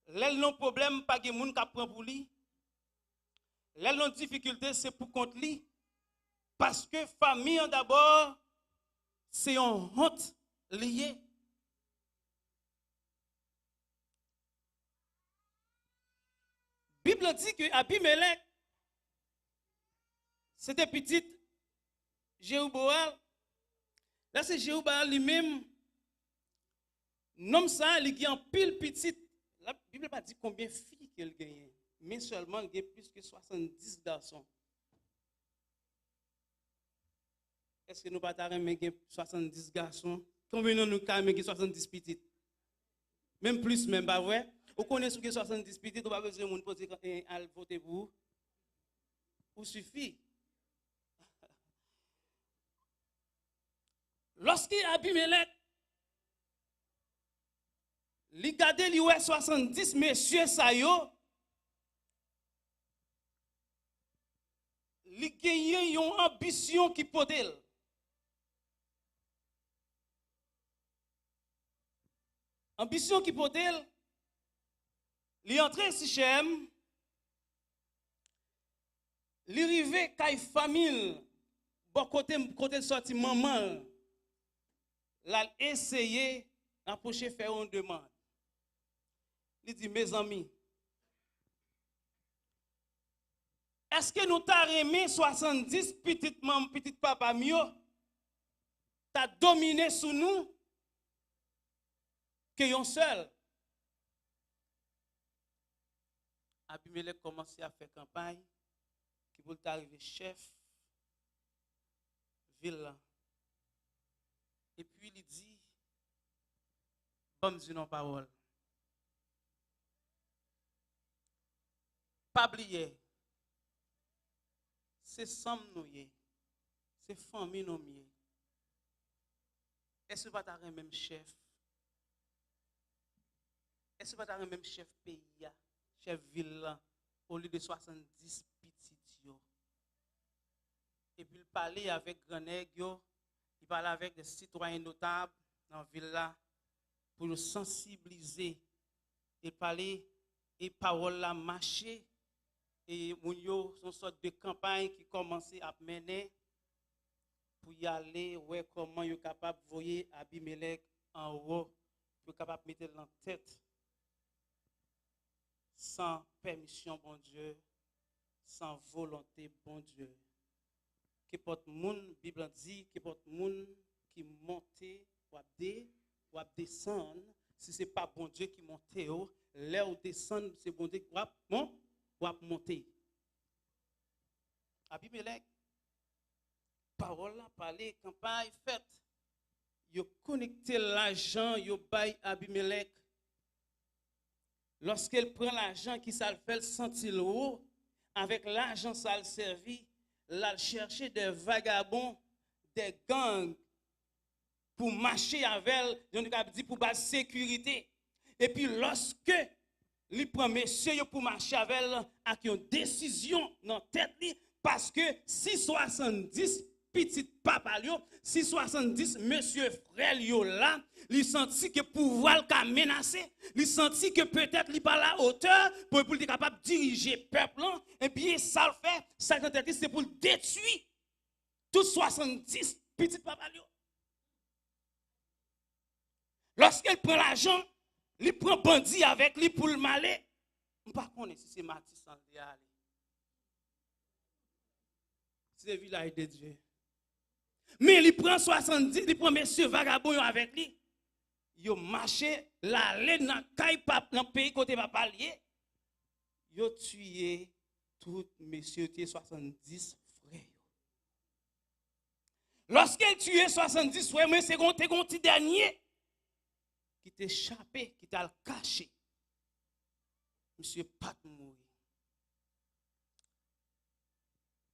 Speaker 9: l'elle non problème pas de monde qui prend pour lui. L'elle non difficulté c'est pour contre lui parce que famille d'abord c'est une honte liée. Bible dit que Abimelech c'était petite Jéroboam. Là c'est Jéroboam lui-même. Nom ça il qui en pile petite. La Bible pas dit combien de filles qu'elle gagne, mais seulement il y a plus que 70 garçons. Est-ce que nous pas remettre 70 garçons? Combien nous avons 70 petites? Même plus, même pas vrai. Vous connaissez que 70 petites, vous n'avez pas besoin de poser à voter pour vous. Vous suffit. Lorsque Abimelech, il garde li 70 messieurs sa yo, li gagne une ambition qui potel. Ambition qui potel, li entre Sichem, li rive kay famille, bon côté sorti maman, l'a essayé d'approcher faire une demande. Il dit, mes amis, est-ce que nous t'avons remis 70 petites maman, petites papa mio, t'as dominé sous nous, que yon seul? Abimelech commence à faire campagne, qui pour arriver chef, ville. Et puis il dit, comme dit non parole. Pas oublier, c'est somme nous, c'est famille nous. Est-ce que vous avez même chef? Est-ce que vous avez même chef pays, chef ville, au lieu de 70 petits? Et puis il parlait avec grand nègre, il parlait avec des citoyens notables dans la ville là pour nous sensibiliser. Et parler et parole là marcher. Et moun yo son sorte de campagne qui commençait à mener pour y aller ouais comment yo capable voyer Abimelech en haut pour capable mettre en tête sans permission bon Dieu, sans volonté bon Dieu. Que porte moun Bible dit que porte moun qui monte ou descendre, si c'est pas bon Dieu qui monte là où descendre c'est bon Dieu qui va monter. Abimelech, parole là, parler, campagne faite. Yo connecté l'argent, yo bail Abimelech. Lorsqu'elle prend l'argent qui ça le fait sentir haut, avec l'argent ça le servi, là chercher des vagabonds, des gangs pour marcher avec elle, pour base sécurité. Et puis lorsque il prend monsieur pour marcher avec elle, avec une décision dans la tête, parce que 670 petit papa yo, 670 monsieur frère yo là, il senti que pouvoir qu'a menacé, il senti que peut-être il pas la hauteur pour être capable de diriger peuple là, et bien ça le fait, ça c'est pour détruire tous 70 petits papa yo. Lorsqu'elle prend l'argent, il prend bandit avec lui pour le malais. Je ne sais pas si c'est Mathis en aller. C'est le village de Dieu. Mais il prend 70, il prend monsieur vagabond avec lui. Il marché, l'aller dans le pays côté papa lié. Il a tué tout monsieur 70 frères. Lorsqu'il tué 70 frères, mais c'est un petit dernier qui t'a échappé, qui t'a caché. Monsieur Pat mourir.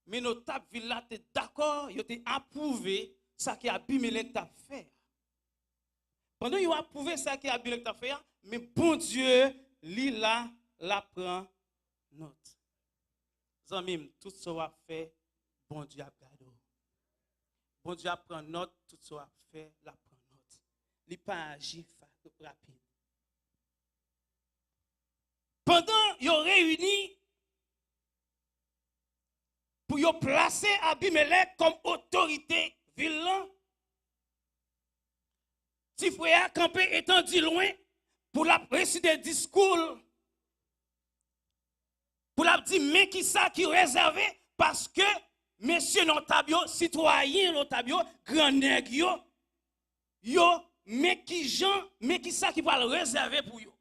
Speaker 9: Mais notable villa t'es d'accord, il t'a approuvé ça qui Abimelech t'a fait. Pendant qu'il a approuvé ça qui Abimelech t'a fait, mais bon Dieu, lui là, la prend note. Zamim, tout ça va fait, bon Dieu a gardé. Bon Dieu prend note, tout ça va fait, la prend note. Il pas agi rapide. Pendant qu'ils ont réuni pour y placer Abimelech comme autorité vilain, si frère campé étendu loin pour la réciter discours, pour la dire mais qui ça qui réservé parce que messieurs notables, citoyens notables, grand nègres yo mais qui ça qui va le réserver pour eux.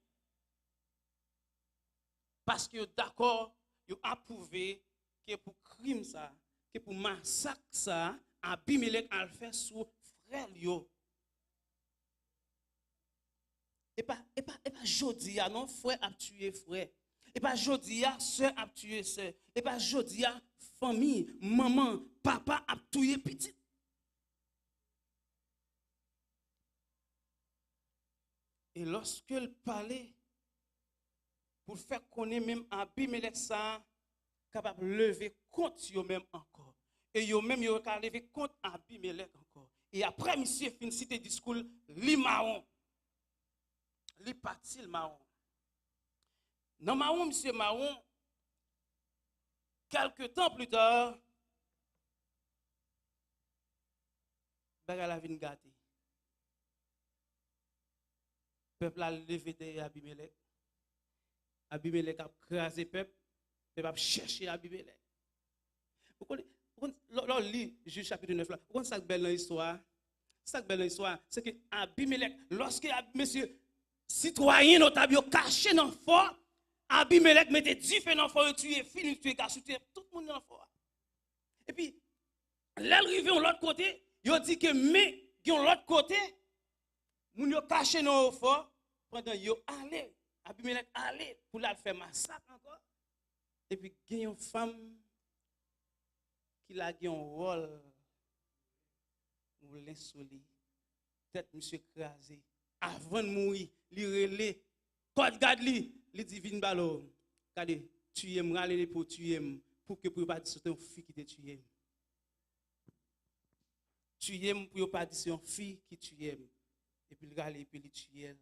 Speaker 9: Parce que d'accord, ils ont approuvé que pour crime ça, que pour massacre ça, Abimelech a le fait sur frère yo. Et pas jodi non frère a tué frère. Et pas jodi sœur a tué sœur. Et pas jodi famille, maman, papa a tué petit. Et lorsqu'elle parlait, pour faire connaître même Abimelech ça, capable de lever contre eux même encore. Et eux même ils capable lever contre Abimelech encore. Et après monsieur fin cité discours, li marron. Li parti le marron. Dans marron monsieur marron quelques temps plus tard bagala vinn gâté. Peuple a levé derrière Abimelech. Abimelech a crasé peuple, peuple a cherché Abimelech. Vous connaissez, Juge chapitre 9 là, vous connaissez ça belle histoire? Ça belle histoire, c'est que Abimelech, lorsque monsieur citoyen notable caché dans le fort, Abimelech mettait 10 feux dans le fort, tuer fini, tuer gars, tuer tout le monde dans le fort. Et puis, là, arrivé de l'autre côté, il a dit que mais, de l'autre côté, moun yo caché dans le fort, pendant yo allé. Abimelech allé pour la faire massacre encore. Et puis, il y a une femme qui a un rôle pour l'insoli. Tête monsieur crasé. Avant de mourir, il relève. Quand regarde lui, il dit vin balo. Regardez, tu aimes râler pour tuer pour que pour pas dire c'est une fille qui te tue. Tu aimes pour pas dire c'est une fille qui tue. Et puis il râle et puis il tue elle.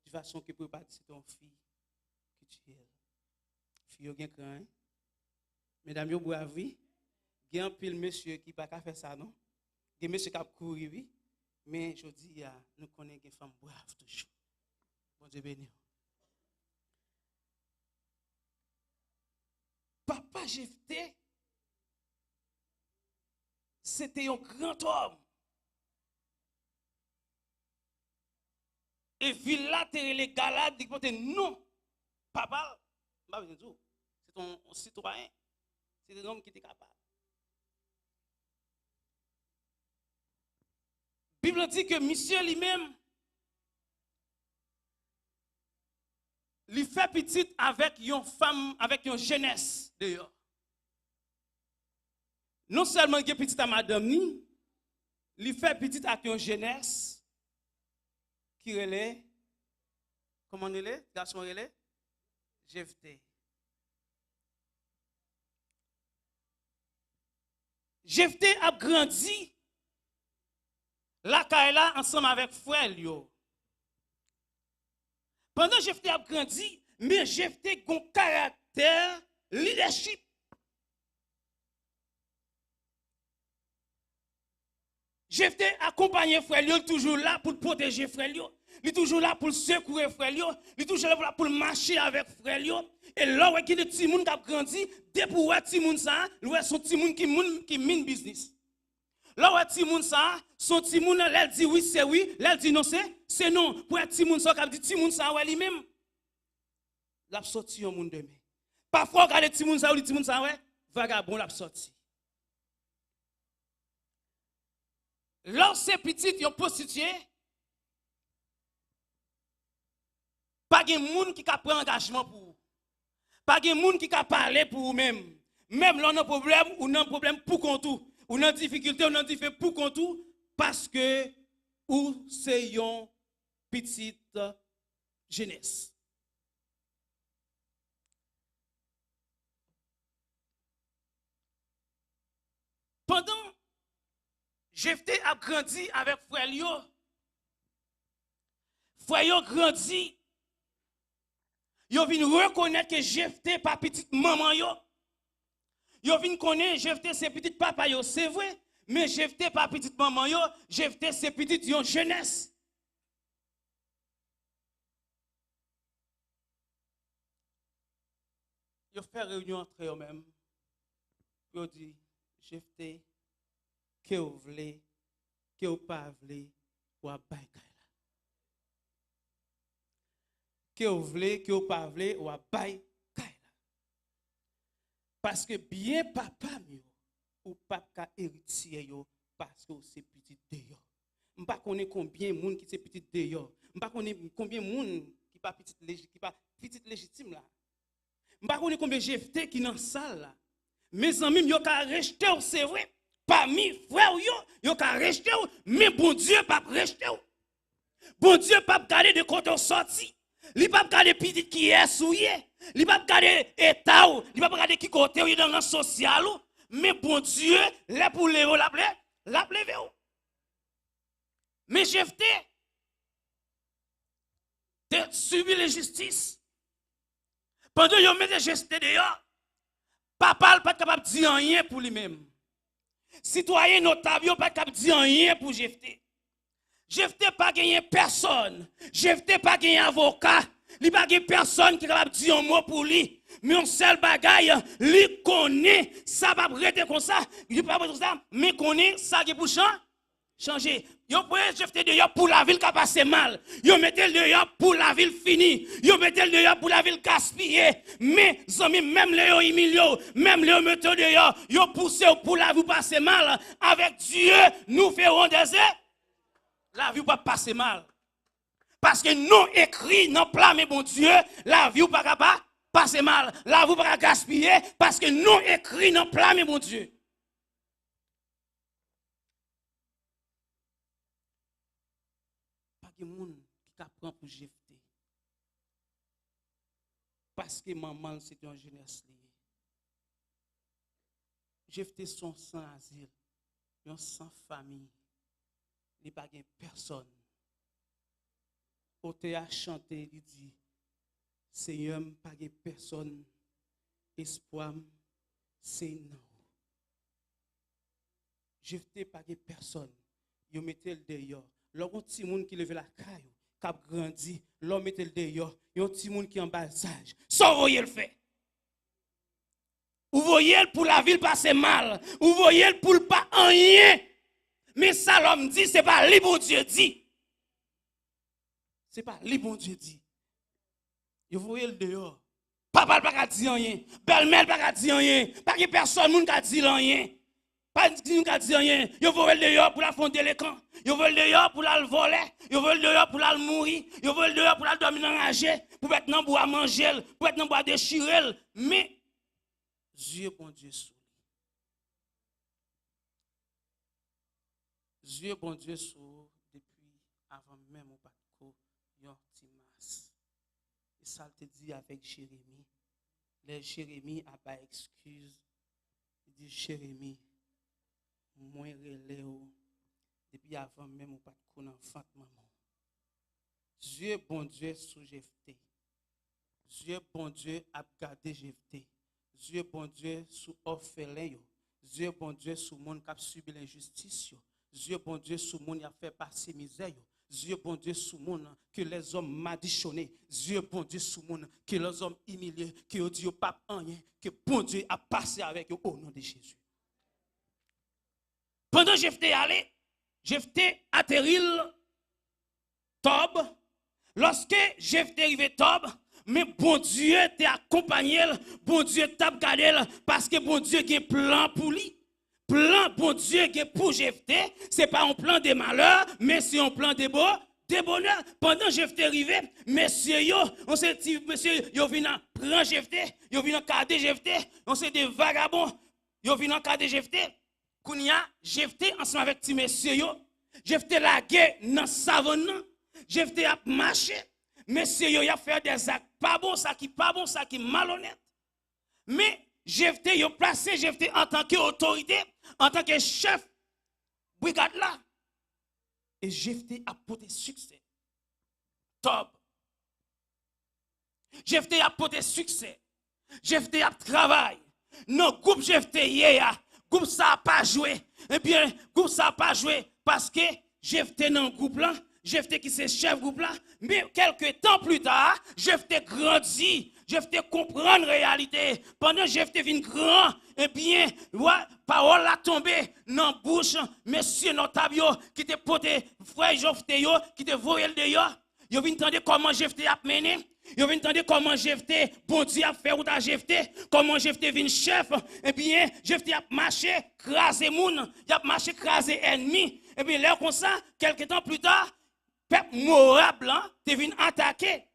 Speaker 9: De façon que pour pas dire c'est une fille qui tue elle. Fille bien cran. Mesdames yo bravi, il y a un pile monsieur qui pas faire ça non. Il y a monsieur qui a couru oui. Mais je dis, nous connaissons des femmes braves toujours. Bon Dieu béni. Papa Jephthé, c'était un grand homme. Et Villa les Galades dit non, papa, c'est ton citoyen. C'est un homme qui était capable. La Bible dit que monsieur lui-même, il fait petite avec une femme, avec une jeunesse d'ailleurs. Non seulement il est petit à madame ni, il fait petite avec une jeunesse qui relève, comment on relève, garçon relève, Jephthé. Jephthé a grandi la Kaila ensemble avec frère Lio. Pendant Jephthé a grandi, mais Jephthé a un caractère leadership. Jephthé accompagne frère Lio, toujours là pour protéger frère Lio. Il est toujours là pour secourir frère Lio. Il est toujours là pour marcher avec frère Lio. Et là où il y a des petits gens qui ont grandi, dès pour les petits gens, il y a des petits gens qui mènent business. Là où les petits gens, son petit gens, là dit oui, c'est oui, là dit non, c'est non. Pour les petits gens, qui dit petit gens, ça ouais lui-même. L'a sorti au monde demain. Parfois, regardez les petits gens, ou les petits gens, ouais, vagabond l'a sorti. Lorsque petit, ils ont prostitué, pas de monde qui a pris engagement pour vous. Pas de monde qui a parlé pour vous-même. Même là, on a un problème, ou on a un problème pour contour. Ou on a une difficulté, on a une difficulté pour contour. Parce que, ou c'est une petite jeunesse. Pendant Jephthé a grandi avec frère Lio. Frère Lio grandi. Yo vin reconnaître que Jephthé pas petite maman yo. Yo vin connaître Jephthé c'est petit papa yo, c'est vrai, mais Jephthé pas petite maman yo, Jephthé c'est petite yon jeunesse. Yo fait réunion entre eux même. Yo dit Jephthé que vous voulez, que vous pas voulez, ou à baï. Que vous voulez, que vous pas voulez, ou à baï. Parce que bien papa mieux, ou pas qu'à héritier yo, parce que c'est petit d'ailleurs. Je ne sais pas combien de monde qui c'est petit d'ailleurs. Je ne sais pas combien de monde qui pas petit légitime là. Je ne sais pas combien de Jephthé qui dans la salle là. Mes amis, yo ka rester c'est vrai. Parmi frères yo ka rester, mais bon Dieu pas rester. Bon Dieu pas garder de côté sorti. Il pas garder petit qui est souillé. Il pas garder état ou, il pas garder qui côté ou dans le social ou, mais bon Dieu, là pour lever la lever ou. Mais Jephthé de subir la justice. Pendant yo mette Jephthé dehors, papa pas capable de dire rien pour lui-même. Citoyen notable pas capable de dire rien pour Jephthé. Jephthé pas gagné personne. Jephthé pas gagné avocat. Il pas gagné personne qui est capable de dire un mot pour lui. Mais un seul bagaille, lui connaît, ça va rester comme ça. Il pas comme ça, mais connaît ça qui pour changer. Yo prenez Jephthé dehors pour la ville qui a passé mal. Yo mettez le dehors pour la ville finie. Yo mettez le dehors pour la ville gaspillée. Mais amis, même les yo humilié, même les yo mettez dehors, yo poussé pour la vie passer mal. Avec Dieu, nous ferons des la vie va passer mal. Parce que nous écrit dans plan, mais bon Dieu, la vie va pas passer mal. La vie va gaspiller parce que nous écrit dans plan, mais bon Dieu. Pas de monde qui apprend pour Jephthé. Parce que maman, c'est une jeunesse liée. Jephthé sont sans asile, sans famille. Il n'y a pas personne. Côté a chanté, il dit, Seigneur, pas personne. Espoir, c'est non. Jephthé pas personne. Il mettait le dehors. L'autre petit monde qui levait la caille, qui a grandi, l'homme mettait le dehors. Il y a un petit monde qui est en bas d'âge. Ça, vous voyez le fait. Vous voyez pour la ville passer mal. Vous voyez pour le pas rien. Mais ça, l'homme dit, ce n'est pas lui, bon Dieu dit. Ce n'est pas lui, bon Dieu dit. Vous voyez le dehors.
Speaker 10: Papa pas dire rien, belle-mère pas dire rien, pas que personne moun ka dire rien. Pas de ka dire rien, yo veulent dehors pour la fonder les camps, yo veulent dehors pour la voler, yo veulent dehors pour la mourir, yo veulent dehors pour la dormir dans ranger, pour mettre dans bois manger, pour mettre dans bois déchirer, mais Dieu bon Dieu sous. Dieu bon Dieu sous depuis avant même au pas yon petit masse. Et ça te dit avec Jérémie. Les Jérémie a pas excuse. Il dit Jérémie, moi relève depuis avant même au pas de enfant maman. Dieu bon Dieu sous Jephthé. Dieu bon Dieu a gardé Jephthé. Dieu bon Dieu sous orphelin yo. Dieu bon Dieu sous monde qui a subi l'injustice yo. Dieu bon Dieu sous monde qui a fait passer misère yo. Dieu bon Dieu sous monde que les hommes madichonnés. Dieu bon Dieu sous monde que les hommes humiliés, que au Dieu pas rien, que bon Dieu a passé avec eux au nom de Jésus. Pendant Jephthé allé, Jephthé atterrit Tob. Lorsque Jephthé arrivé Tob, mais bon Dieu t'a accompagné, bon Dieu t'a gardé parce que bon Dieu a un plan pour lui. Plan bon Dieu qui est pour Jephthé, c'est pas un plan de malheur, mais c'est un plan de bonheur. Pendant Jephthé arrivé, messieurs yo, on s'est dit monsieur yo vient prendre Jephthé, yo vient garder Jephthé, on s'est des vagabonds, yo vient garder Jephthé. Kounia Jephthé ensemble avec ti messieurs yo, Jephthé la guerre dans savane, Jephthé a marché, messieurs yo a fait des actes pas bon, ça qui pas bon, ça qui malhonnête. Mais Jephthé, yo placé Jephthé en tant qu'autorité, en tant que chef brigade là. Et Jephthé a porté succès. Top. Jephthé a porté succès. Jephthé a travaillé. Non, groupe Jephthé hier, groupe ça a pas joué. Eh bien, groupe ça a pas joué parce que Jephthé dans groupe là, Jephthé qui c'est chef groupe là, mais quelques temps plus tard, Jephthé grandit. Jephthé comprend la réalité. Pendant Jephthé vient grand, eh bien, parole a tombé dans la bouche, monsieur notable qui te porté frère Jephthé qui te voyé d'ailleurs. Yo vient entendre comment Jephthé a mené. Yo vient entendre comment Jephthé, bon Dieu a fait ou ta Jephthé, comment Jephthé vient chef. Eh bien, Jephthé a marché, crasé moun, il a marché, crasé ennemi. Eh bien, là comme ça, quelques temps plus tard, peuple Moab blanc te vient attaquer.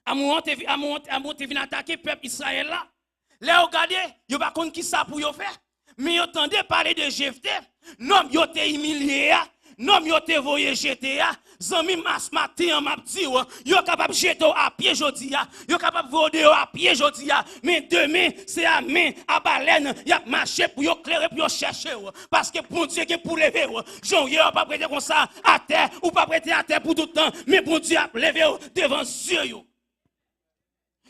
Speaker 10: Amon te vient attaquer peuple Israël là. Là regardez, yo pas connait qui ça pour yo faire. Mais yo entendez parler de Jephthé, non yo te humilié, non yo te voyé jeter. Zami mas matin m'a dit yo capable jeter à pied jodi a, yo capable voler à pied jodi a, mais demain c'est à main à baleine, y a marché pour yo clairer pour yo chercher parce que bon Dieu qui pour lever Jean yo pas prêter comme ça à terre ou pas prêter à terre pour tout le temps, mais bon Dieu a lever devant Dieu yo.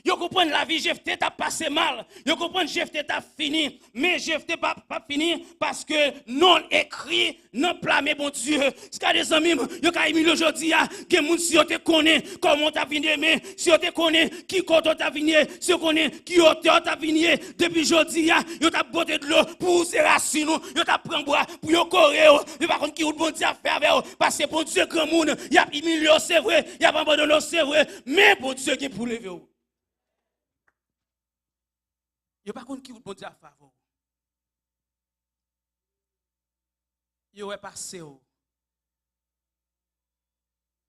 Speaker 10: Yo comprend la vie Jephthé t'a passé mal. Yo comprend Jephthé t'a fini. Mais Jephthé pas fini parce que non écrit, non plamé bon Dieu. Ce qu'a des amis, yo ka imi aujourd'hui que moun si yo te connaît comment t'a venu mais si yo te connaît qui côté t'a venu, si yo connaît qui hauteur t'a venu depuis aujourd'hui yo t'a boté de l'eau pour ses racines, yo t'a prend bois pour yo correr, yo pas contre qui bon Dieu a fait avec parce que bon Dieu grand monde, y a humilié c'est vrai, y a abandonné c'est vrai, mais bon Dieu qui pour lever. Yo pas contre qui bon Dieu a faveur. Yo est passé.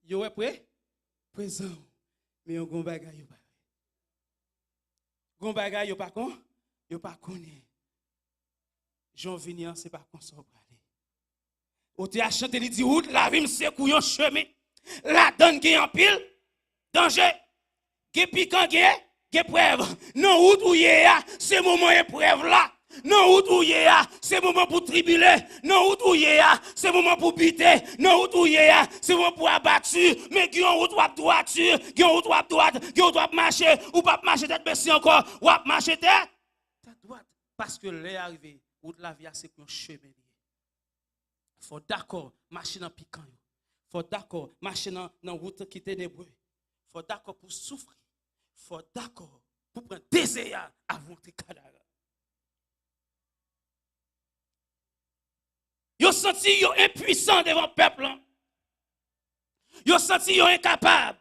Speaker 10: Yo est prêt? Présent. Mais yo gon bagay yo pas. Gon bagay yo pas kon? Yo pas connaît. Jean Vignan c'est pas kon ça parler. Ou te a chanté li di route la vie c'est couillon chemin. La donne qui en pile danger. Qui piquant qui épreuve. Non route où yé c'est moment épreuve là. Non route où yé c'est moment pour tribuler. Non route où yé c'est moment pour buter. Non route où yé c'est moment pour abattre. Mais qui en route ou à droite, qui en route ou à droite, qui en route ou marcher ou pas marcher tête baissée encore ou à marcher tête droite parce que l'est arrivé route la vie c'est un chemin. Faut d'accord marcher dans piquant. Faut d'accord marcher dans route qui ténébreux. Faut d'accord pour souffrir. Faut d'accord pour prendre des avant tes cadavres. Yo senti yo impuissant devant le peuple. Yo senti yo incapable.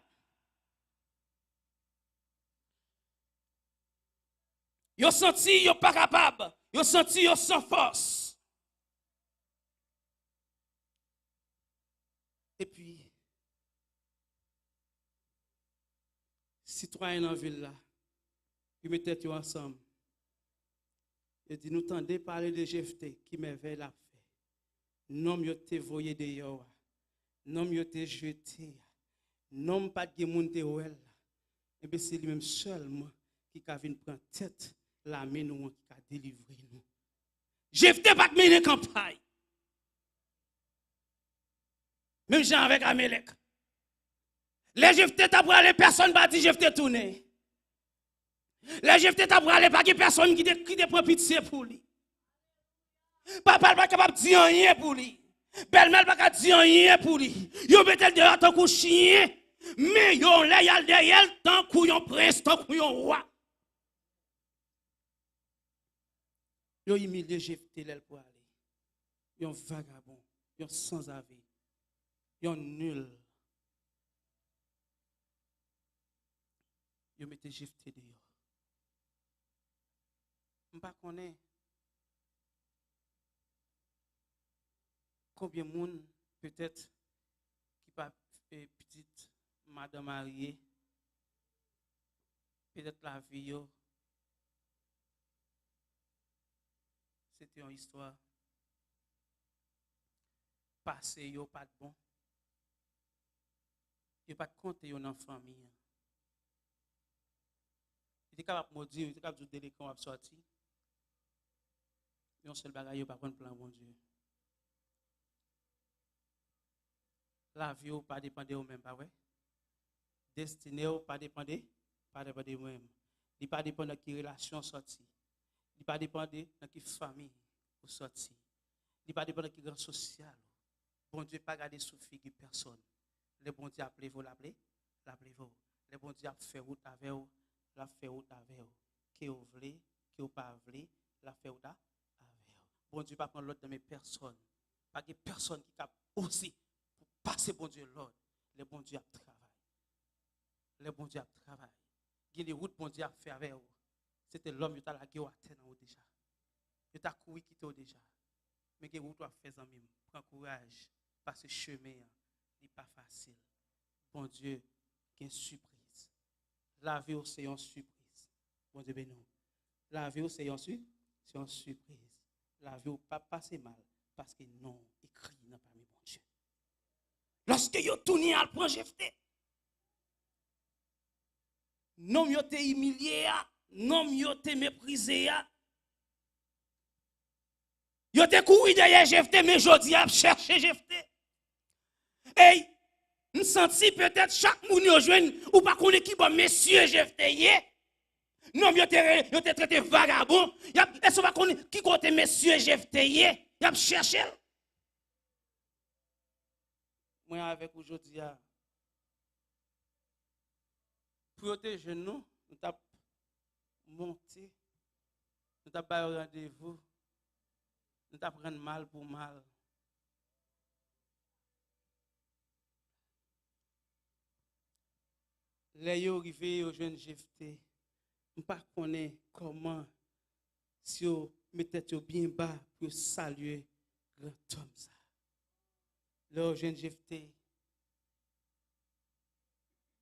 Speaker 10: Yo senti yo pas capable, yo senti yo sans force. Et puis citoyens dans ville là, ils mettaient ensemble. Il dit nous tendez parler de Jephthé qui merveille la fait. Non yo te voyé dehors. Non yo te jeté. Non pas de monde te ouel. Et bien c'est lui-même seulement qui a venu prendre tête la main nous qui a délivré nous. Jephthé pas mener campagne. Même Jean avec Amalek. Les Jephthé t'a pour aller personne pas dit Jephthé tourner. Les Jephthé t'a pour aller pas que personne qui te prend pitié pour lui. Papa pas capable de dire rien pour lui. Belle-mère pas capable de dire rien pour lui. Yo mettez dehors tant que chien, mais yo là y a derrière tant que prince, tant que roi. Yo humilié Jephthé l'aile pour aller. Yo vagabond, yo sans avis. Yo nul. Yo mettez Jephthé dehors. M'pas connaît combien de monde peut-être qui pas petite madame mariée, peut-être la vie c'était une histoire passé yo pas de bon, yo pas de compte yo dans famille. Il est capable de me dire, il est capable de dire qu'on va sortir. Mais on seul bagaille yo pas prendre plan bon Dieu. La vie ou pas dépendre de vous-même, pas vrai? Destinée ou pas dépendre de vous-même. Il pas dépendre de qui relation sortie. Il pas dépendre de qui famille ou sortie. Il pas dépendre de qui grand social. Bon Dieu pas garder sous figure personne. Le bon Dieu appelez vous l'appelez vous. Le bon Dieu a fait route avec vous, la fait route avec vous. Qui vous voulez, qui vous pas voulez, la fait route avec vous. Bon Dieu pas prendre l'autre de mes personnes. Pas de personne qui cap aussi passer bon Dieu l'ordre. Le bon Dieu a travaillé. Le bon Dieu a travaillé. Il y a des routes bon Dieu a fait avec vous. C'était l'homme qui a la guerre à terre déjà. Il a couru quitter déjà. Mais que route a fait en même. Prends courage parce que chemin n'est pas facile. Bon Dieu, qui est une surprise. La vie c'est une surprise. Bon Dieu béni. La vie c'est une surprise. La vie pas passer mal parce que non écrit dans parmi bon Dieu. Lorsque yo tourné al prend Jephthé, non yo te humilié, non yo te méprisé, yo te couru derrière Jephthé, mais jodi a cherché Jephthé. Hey, nous senti peut-être chaque moun yo joine ou pas connaît qui bon monsieur Jephthé yé. Non yo te traité vagabond, est-ce pas connaît qui côté monsieur Jephthé yé, y a cherché. Moi avec aujourd'hui pour protéger nous t'a monté, nous t'a pas rendez-vous, nous t'a prendre mal pour mal. Les yo arrivé au jeune Jephthé, on pas connaît comment si on mettait bien bas pour saluer grand homme ça. Le jeune Jephthé,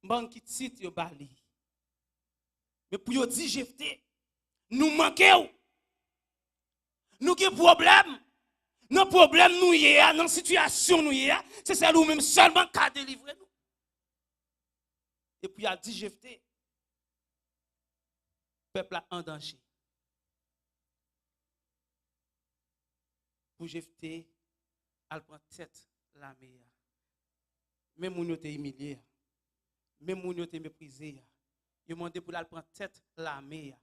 Speaker 10: man qui titre yo bali. Mais pour yo dire Jephthé, nous manquons. Nous avons problème. Nos problèmes nous y a, dans situation nous y a, c'est ça nous même seulement qui a délivré nous. Et puis il a dit Jephthé, peuple a en danger. Pour Jephthé, elle prend tête la meilleure. Même moun yo te humilié, même moun yo te méprisé, yo demandé pour elle prendre tête la meilleure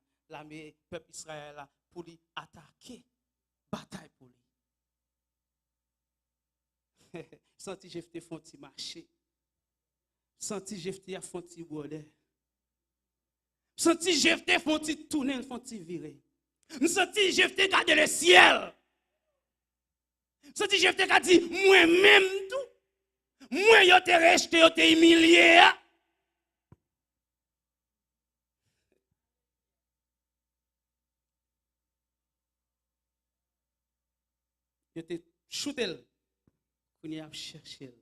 Speaker 10: peuple Israël pour lui attaquer, bataille pour lui. Senti Jephthé font ti marcher. Senti Jephthé a font ti voler. Senti Jephthé font ti tourner, font ti virer. Senti Jephthé garder le ciel. Senti Jephthé a dit moi-même tout. Moi yo te rejeté, yo te humilié. Yo te shootel. Qu'on y a cherché.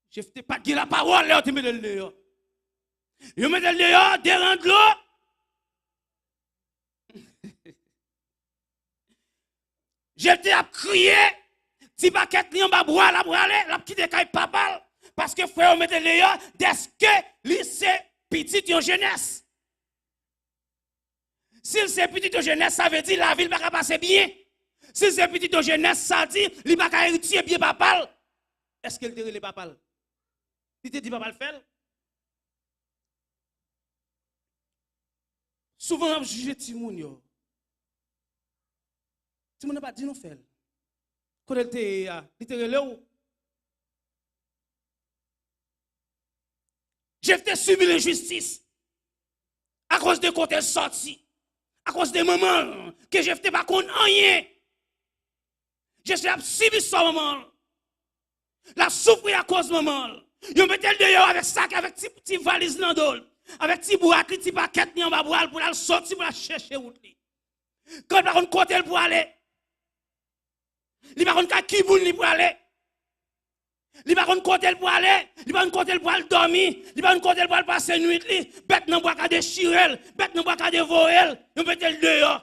Speaker 10: Jephté pas dit la parole, là, tu mets le dehors. Yo mets le dehors, derrière de l'eau. Jephté a crié, si paquet li en bas boire la brale, la petite caille papa parce que frère mette le dehors, d'est-ce que lycée petit en jeunesse. Si c'est petit en jeunesse, ça veut dire la ville va passer bien. Si c'est petit en jeunesse, ça dit li va ka héritier bien papa. Est-ce qu'elle te relève papa? Il te dit papa le fait? Souvent on juge Timoun yo. Timoun n'a pas dit non fait. Quand elle te relève. Jephté subi l'injustice à cause de côté sorti, à cause des moments que Jephté pas contre rien. Jephté a subi son moment. La souffrir à cause de moment. Yo mette le dehors avec sac, avec petit valise dans dol, avec petit boîte, petit paquet en bas boire pour aller sortir pour aller chercher route li. Quand par contre côté pour aller. Li par contre qui boule li pour aller. Li pa kon kote pour aller, li pa kon kote pour aller dormir, li pa kon kote pour aller passer nuit li, bête nan bois ka déchirer, bête nan bois ka dévorer, yo mette le dehors.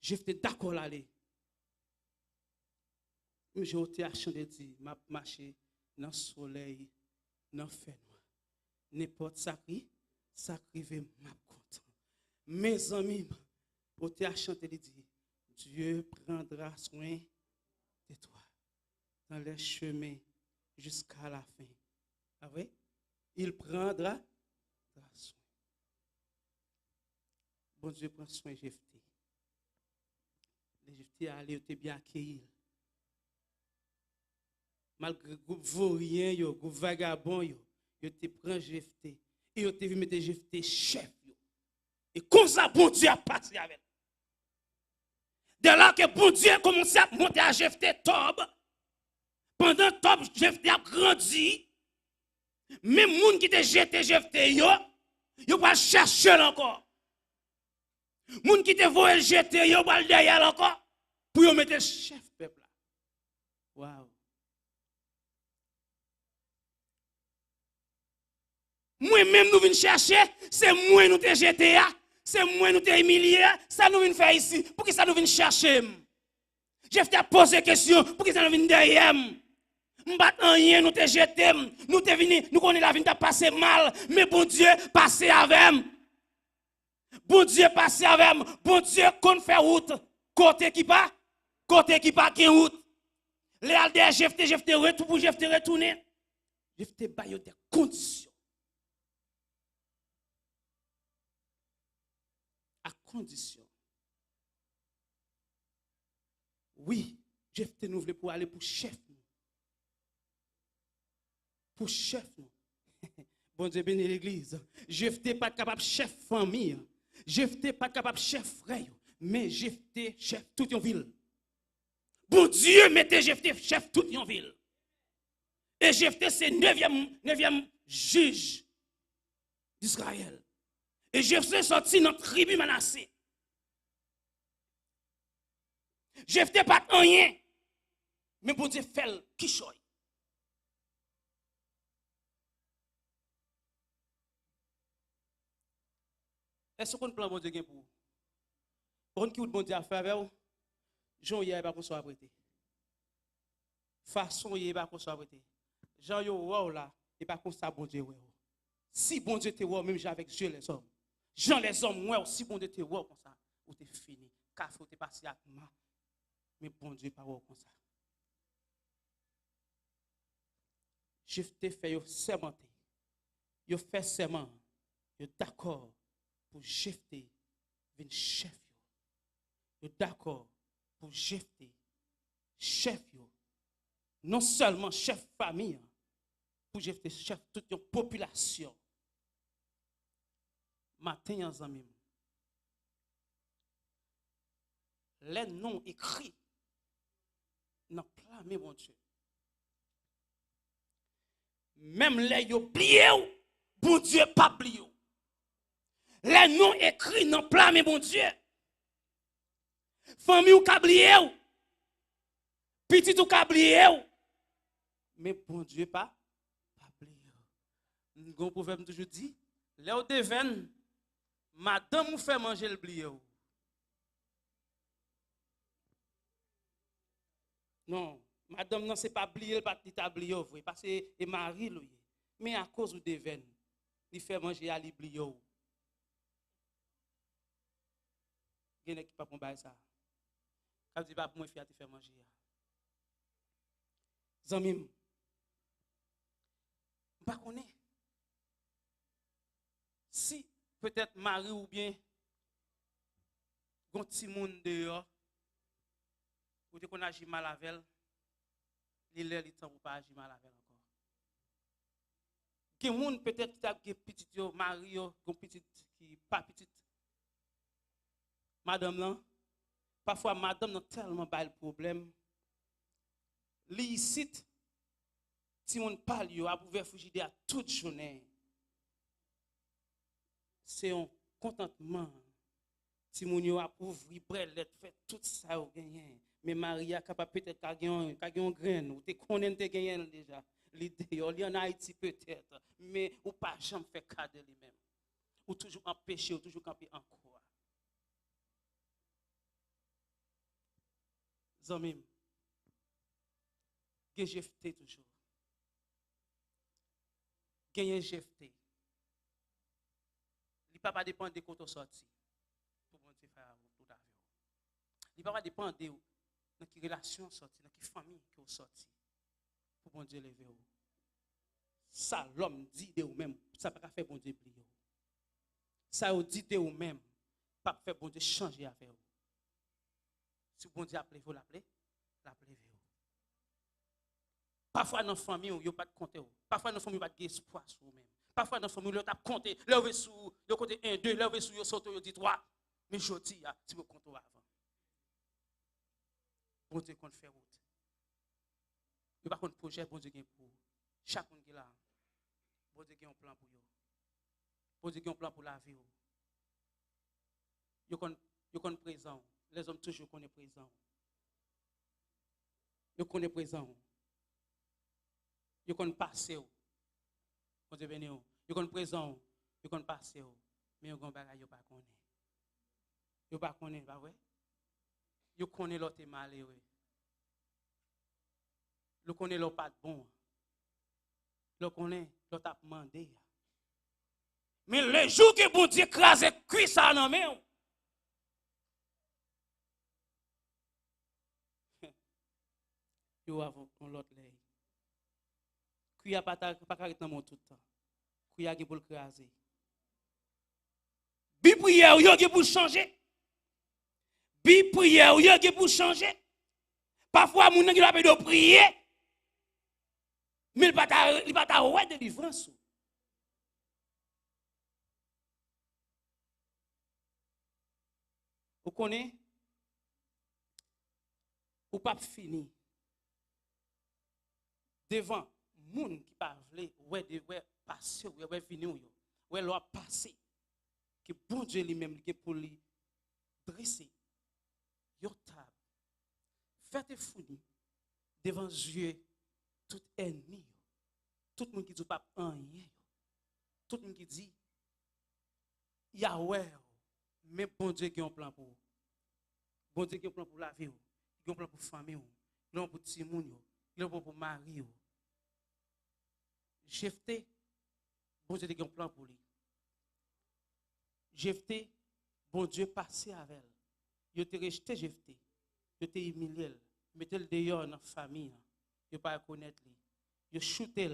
Speaker 10: J'étais d'accord aller. Mais j'ai été à chanter dit, m'a marché dans le soleil, dans le feu noir. N'importe ça qui rive m'a content. Mes amis, j'ai à chanter dit, Dieu prendra soin de toi dans les chemins jusqu'à la fin. Ah oui? Il prendra soin. Bon Dieu prend soin de Jephté. Les Jephté allé, était bien accueilli. Malgré groupe vaurien yo, groupe vagabond yo te prend Jephté et yo te vu mettre Jephté chef yo. Et comme ça bon Dieu a parti avec. Dès là que bon Dieu commence à monter à Jephté Tob, pendant Tob, Jephté a grandi, même moun qui te jeté Jephté yo va chercher encore. Moun qui te voye jeter yo va derrière encore pour yo mettre chef peuple là. Wow. Moi-même nous venons chercher, c'est moi nous te jeté. C'est moi nous t'ai humilié, ça nous vient faire ici. Pour qui ça nous vient chercher? Jephté a posé question, pour qui ça nous vient derrière? M'bat rien, nous t'ai jeté, nous t'ai venu, nous connaissons la vie t'a passé mal, mais bon Dieu passé avec. Bon Dieu passé avec, bon Dieu qu'on fait route, côté qui pas qui route. Les alders Jephté retour pour Jephté retourner. Jephté ba yo des conditions. Condition. Oui, Jephté nous voulait pour aller pour chef. Pour chef. Bon Dieu bénit l'église. Jephté pas capable chef famille. Jephté pas capable chef frère. Mais Jephté chef toute une ville. Bon Dieu mettez Jephté chef toute une ville. Et Jephté c'est 9e juge d'Israël. Et Jephté sorti dans la tribu Manassé. Jephté pas rien. Mais bon Dieu fait le kichoy. Est-ce qu'on plan bon Dieu pour vous? On qui bon Dieu a fait avec vous? Jean hier pas qu'on soit prêté. Façon hier pas qu'on soit prêté. Jean yo wow là, et pas qu'on ça bon Dieu ouais. Si bon Dieu te wow même avec Dieu les hommes. Jean les hommes, moi aussi bon Dieu te voit comme ça, ou te fini. Café ou te passé avec moi. Mais bon Dieu pas comme ça. Jephté fait yo sermenté. Yo fait serment. Yo d'accord pour Jephté vin chef yo. Yo d'accord pour Jephté chef yo. Non seulement chef famille, pour Jephté chef toute une population. Matin en amis. Les noms écrits dans plan, mais mon Dieu. Même les yo plié, bon Dieu pas plié. Les noms écrits dans plan, mais bon Dieu. Famille ou kablié ou. Petit ou kablié ou. Mais bon Dieu pas oublié. Gon proverbe toujours dit, là où devine, madame vous fait manger le blié ou. Non, madame non c'est pas oublié, pas oublié parce que et mari lui. Mais à cause de devine, il fait manger à l'oublié ou. Il y a qui pas pour bailler ça. Quand dit pas pour moi faire manger. Zamim. Pas connaît. Si peut-être mari ou bien gon ti moun dehors ou te qu'on agit mal avec elle, il est temps pour pas agir mal avec elle encore. Gen moun peut-être t'a gen petit yo mari yo, gon petit qui pas petit. Madame là, parfois madame n'a tellement pas le problème. Li cite si on parle yo a pouvoir fougider à toute journée. C'est un contentement. Si mon yo a ouvri brelette fait tout ça au gagner. Mais Maria capable peut-être qu'a gagner un grain ou te connaît te gagner déjà. L'idée li en Haïti peut-être mais ou pas jamais fait cadeau lui-même. Ou toujours empêcher ou toujours camper en croix. Zamim. Que j'ai fait toujours. Gagner GFT. Il ne peut pas dépendre de quand on sorti. Pour bon Dieu faire tout à fait. Il ne peut pas dépendre de quelle relation sorti, dans quelle famille qui est sorti. Pour bon Dieu lever. Ça, l'homme dit de vous-même, ça ne peut pas faire bon Dieu plier. Ça, vous dit de vous-même, pas faire bon Dieu changer avec vous. Si bon Dieu appelle, vous l'appelez, l'appelez. Parfois dans la famille, vous n'avez pas de compte. Parfois dans la famille, vous n'avez pas d'espoir sur vous-même. Parfois dans la famille, vous n'avez pas de compte. Levez sur le côté 1, 2, levez sur le sauté, vous dites 3. Mais je dis, si vous comptez avant. Bon Dieu, qu'on fait route. Vous n'avez pas de projet, bon Dieu, pour chacun qui est là. Bon Dieu, qui a un plan pour vous. Bon Dieu, qui a un plan pour la vie. Vous connaissez présent. Les hommes toujours connaissent présent. Vous connaissez présent. Vous connaissez passé. Vous connaissez présent. Vous connaissez passé. Mais vous ne pas connaître. Vous ne pas connaître, pas vrai? Vous connaissez l'autre malheureux. Vous connaissez l'autre pas bon. Vous connaissez l'autre a demandé. Mais le jour que bon Dieu crase cuit ça dans main. Vous avez l'autre lait. Cuit a pas carré dans mon tout le temps. Cuit a pour le craser. Bi prière yo qui pour changer. Bi prière yo qui pour changer. Parfois moun qui a de prier. Mais il pas ta ouais délivrance. Vous connaissez? Ou pas fini. Devant moun qui pas vle ouais passer ouais venir ouais l'a passer que bon Dieu lui-même qui pour lui dresser yo table faites founi devant Dieu tout ennemi tout monde qui dit pas rien tout monde qui dit Yahweh mais bon Dieu qui a un plan pour vous. Bon Dieu qui a un plan pour la vie qui a un plan pour famille qui a un plan pour petit moun qui a un plan pour mari Jephté, bon Dieu a un plan pour lui. Jephté, bon Dieu passé avec elle. Il te rejeté Jephté. Il te humilié. Mettez le dehors dans la famille. Il ne pas connaître lui. Il shooté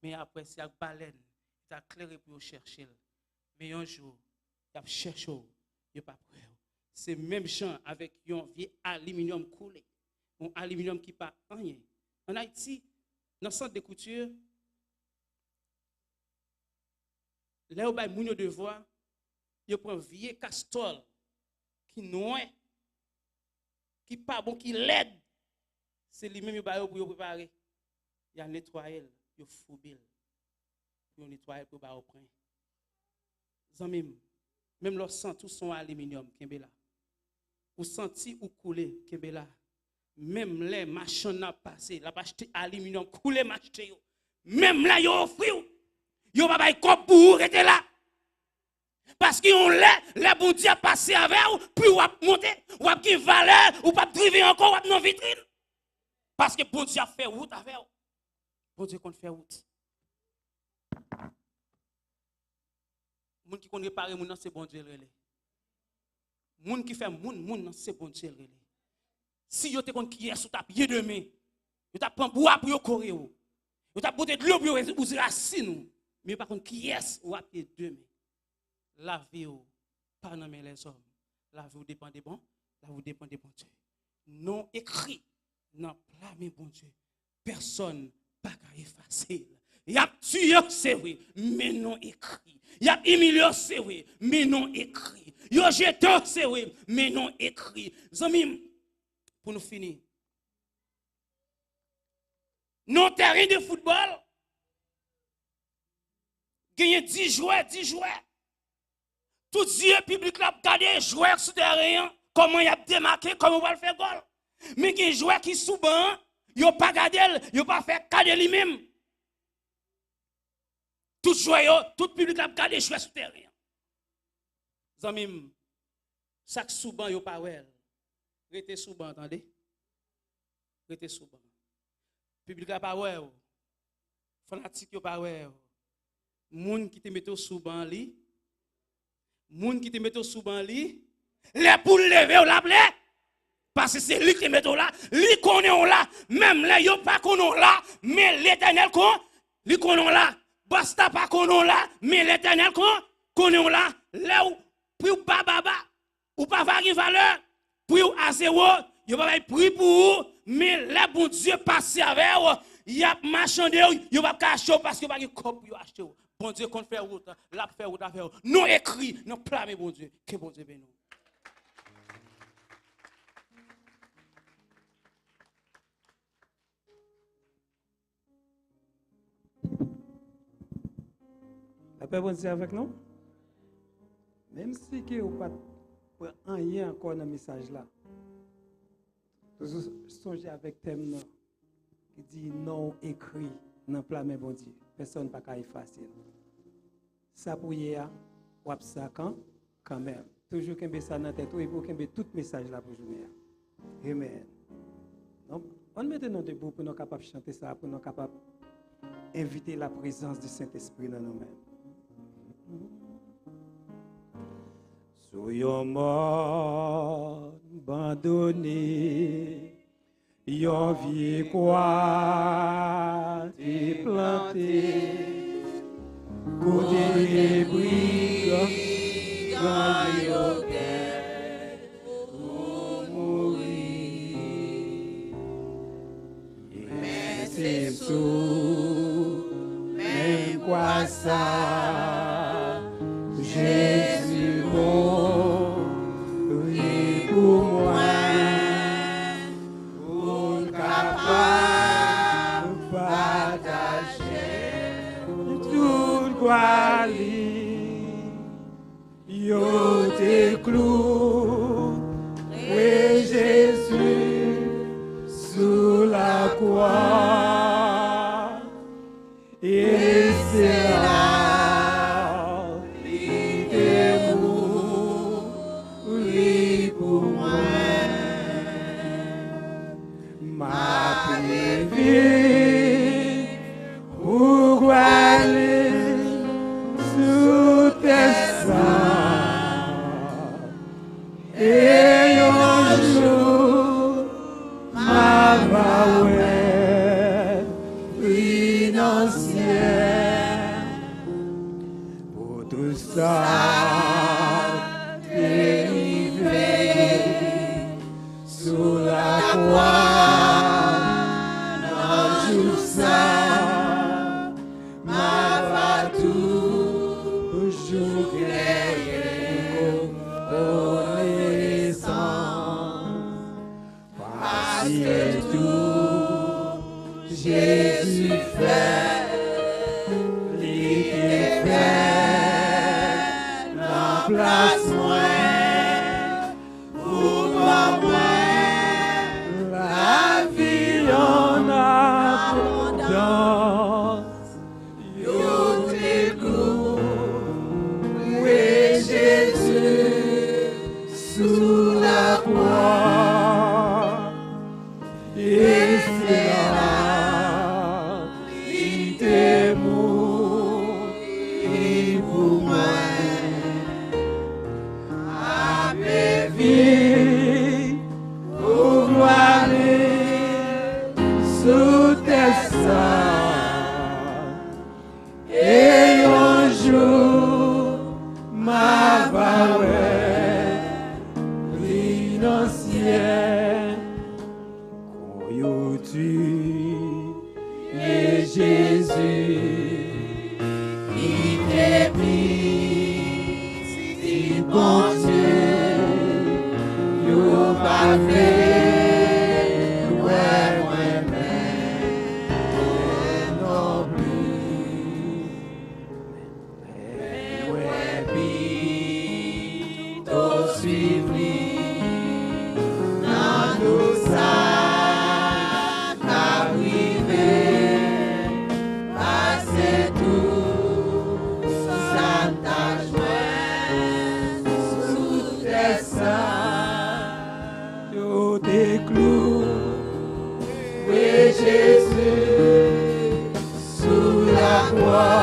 Speaker 10: mais après c'est avec baleine. Il a clairé pour chercher. Mais un jour, il a cherché. Il pas prêt. C'est même champ avec un vieux aluminium coulé. Un aluminium qui pas rien. En Haïti, dans le centre de couture, là où il y a devoir, il prend un vieux castor qui noie, qui pas bon, qui l'aide. C'est lui-même qui va préparer. Il a nettoyé, il a foubé, il a nettoyé pour le prendre. Même leur sang, tout son aluminium qui est là. ou senti ou couler, Kebela. Même les machins n'a passé, la acheté aluminium, couler m'acheter yo. Même là, yo offri ou. Yo pas bay cop pour rester là. Parce qu'on les bon Dieu passé avec ou, puis ou a monté, ou a qui valeur, ou pas driver encore, ou a dans vitrine. Parce que bon Dieu a fait route avec ou. Bon Dieu qu'on fait route. Moun qui connaît réparer moun c'est bon Dieu relé. Moun qui fait moun c'est bon Dieu relé. Si yo te kon qui est sous ta pied demain, yo t'a prend bois pour yo courir ou. Yo t'a boté de l'eau pour yo ou racine. Mais par contre qui est ou à pied demain. La vie ou pas dans les hommes. La vie ou dépend des bons, la vie ou dépend des bons Dieu. Non écrit non plat mais bon Dieu. Personne pas effacer. Y a tué c'est oui, mais non écrit. Y a humilié c'est oui, mais non écrit. Yo jeté c'est oui, mais non écrit. Zami pour nous finir. Non terrain de football. Gagné 10 joueurs. Tout Dieu public là regarder joueur sur terrain, comment il a démarqué, comment on va le faire goal. Mais qui joueur qui sous banc, yo pas garder, yo pas faire cader lui-même. Tout joueur, tout public là regarder joueur sur terrain. Zamim, chaque sous banc yo pas wel. Rete sous banc, attendez. Rete sous banc. Public là pas wel. Fanatique yo pas wel. Moun qui te mette sous banc li. Moun qui te mette sous banc li. Les pour lever ou la blé. Parce que c'est lui qui mette là, lui connaît on là, même les yo pas connaît là, mais l'Éternel lui connaît là. Basta pas connaît là, mais l'Éternel connaît là. Là où pour baba ou pas varie valeur, pour à zéro, yo pas prix pour mais les bon Dieu passe avec y a marchandé, yo pas cacher parce que pas de cop yo acheter. Bon Dieu qu'on fait route, la fait route avec non écrit, non plat bon Dieu, que bon Dieu bénisse.
Speaker 3: La paix bon Dieu avec nous. Même si vous n'avez pas rien encore dans le message là, toujours songez avec thème qui dit non écrit dans le plat mais bon Dieu. Personne n'a pas effacer. Ça pour hier, ou ça quand même. Toujours qu'il y ait ça dans la tête et pour qu'il y ait tout message là pour jouer. Amen. Donc, on met nous debout pour nous capables de chanter ça, pour nous capables d'inviter la présence du Saint-Esprit dans nous-mêmes. Soyons morts, abandonnés, yon vie quoi t'es planté, côté des briques, dans yon guerre, pour mourir. Mais c'est sous, même quoi ça, Jésus mourit pour moi. Yo te clou, oui Jésus, sous la croix, et c'est là, il est mouru pour moi, ma prévue, pourquoi aller sous tes et un jour, ma ouais, financière, pour tout ça, délivré sous la croix, un jour ça, ma va toujours Jésus fait, il fait, la place moi, pour moi.
Speaker 7: vie pour gloire sous tes sangs. Et un jour, ma parole, l'innocent, quand tu es Jésus, il t'est pris, si bon Dieu, you pas fait, ouais, non plus, ouais, plutôt suivre, dans tout ça, qu'arriver, passer tout, ça t'a joint, sous tes seins, yo des clous, oui Jésus, sous la croix,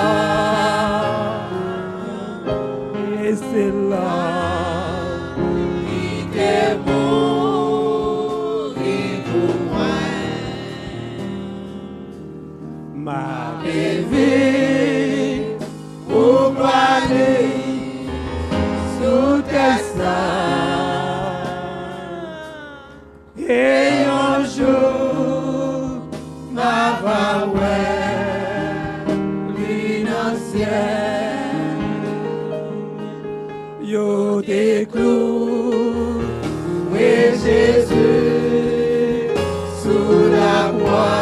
Speaker 7: et c'est là, il t'est mort pour moi, ma vie, pour gloire, sous tes seins, et un jour, ma parole, l'innocent, yo des clous, oui Jésus, sous la croix,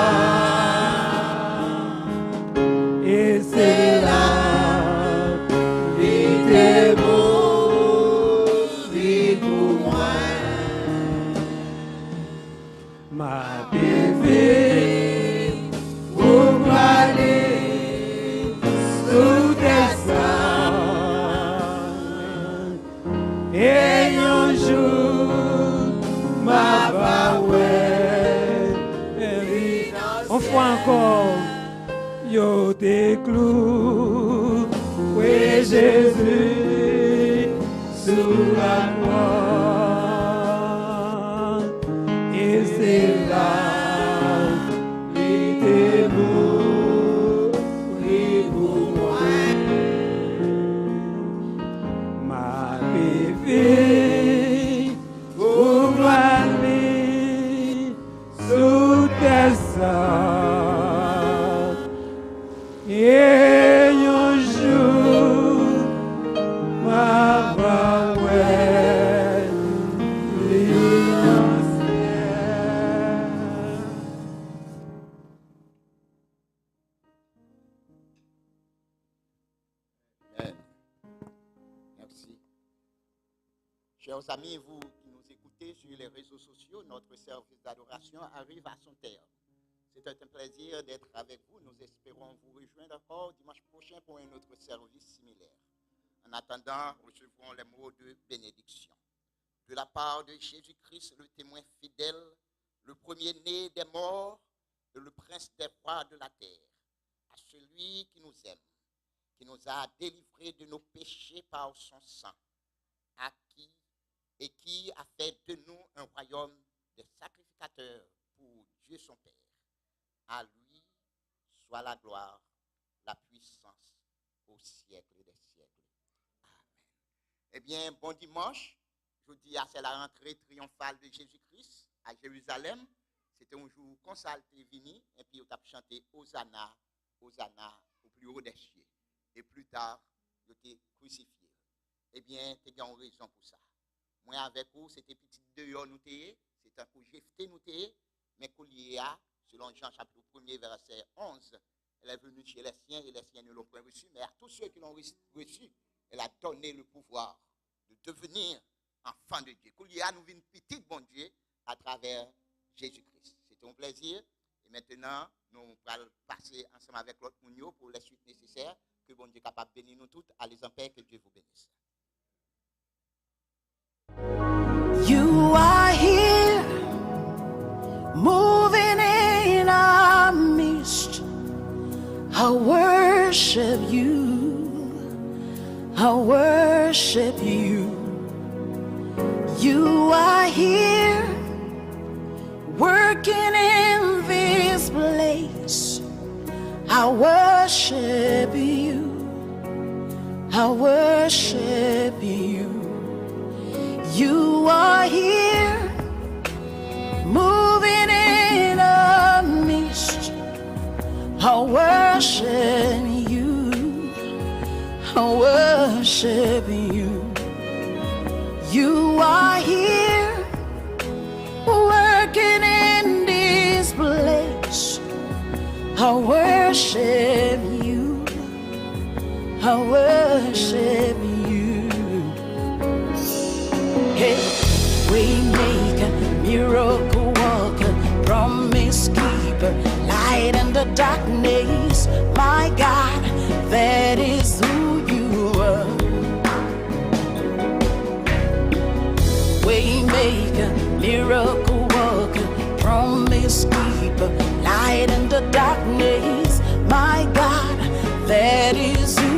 Speaker 7: et c'est là, il t'est mort pour moi, ma bébé, pour aller sous tes seins, et un jour, ma parole, on fois encore, yo des clous, oui Jésus, sous la croix, et c'est là, il t'est mort pour moi, ma bébé, pour gloire, sous tes seins, et un jour, ma parole,
Speaker 2: Amen. Merci. Chers amis, vous qui nous écoutez sur les réseaux sociaux, notre service d'adoration arrive à son terme. C'est un plaisir d'être avec vous. Nous espérons vous rejoindre encore dimanche prochain pour un autre service similaire. En attendant, recevons les mots de bénédiction. De la part de Jésus-Christ, le témoin fidèle, le premier-né des morts et le prince des rois de la terre, à celui qui nous aime, qui nous a délivrés de nos péchés par son sang, à qui et qui a fait de nous un royaume de sacrificateurs pour Dieu son Père. À lui soit la gloire, la puissance au siècle des siècles. Amen. Eh bien, bon dimanche. Je vous dis, c'est la rentrée triomphale de Jésus-Christ à Jérusalem. C'était un jour qu'on s'était venu et puis on a chanté Hosanna, Hosanna au plus haut des cieux. Et plus tard, il était crucifié. Eh bien, tu as raison pour ça. Moi, avec vous, c'était petit dehors nous t'ayez, c'était un coup jeté nous t'ayez, mais qu'on y a, selon Jean chapitre 1er, verset 11, elle est venue chez les siens et les siens ne l'ont pas reçu, mais à tous ceux qui l'ont reçu, elle a donné le pouvoir de devenir enfant de Dieu. Qu'on y a, nous vîmes petit bon Dieu à travers Jésus-Christ. C'était un plaisir. Et maintenant, nous allons passer ensemble avec l'autre Mounio pour les suites nécessaires. Que bon Dieu est capable de bénir nous toutes. Allez en paix, que Dieu vous bénisse.
Speaker 11: You are here, moving in our midst. I worship you. I worship you. You are here, working in this place. I worship you. I worship you. You are here, moving in a mist. I worship you. I worship you. You are here, working in this place. I worship you. I worship you. Hey, waymaker, miracle worker, promise keeper, light in the darkness. My God, that is who you are. Waymaker, miracle worker, promise keeper, light in the darkness. My God, that is who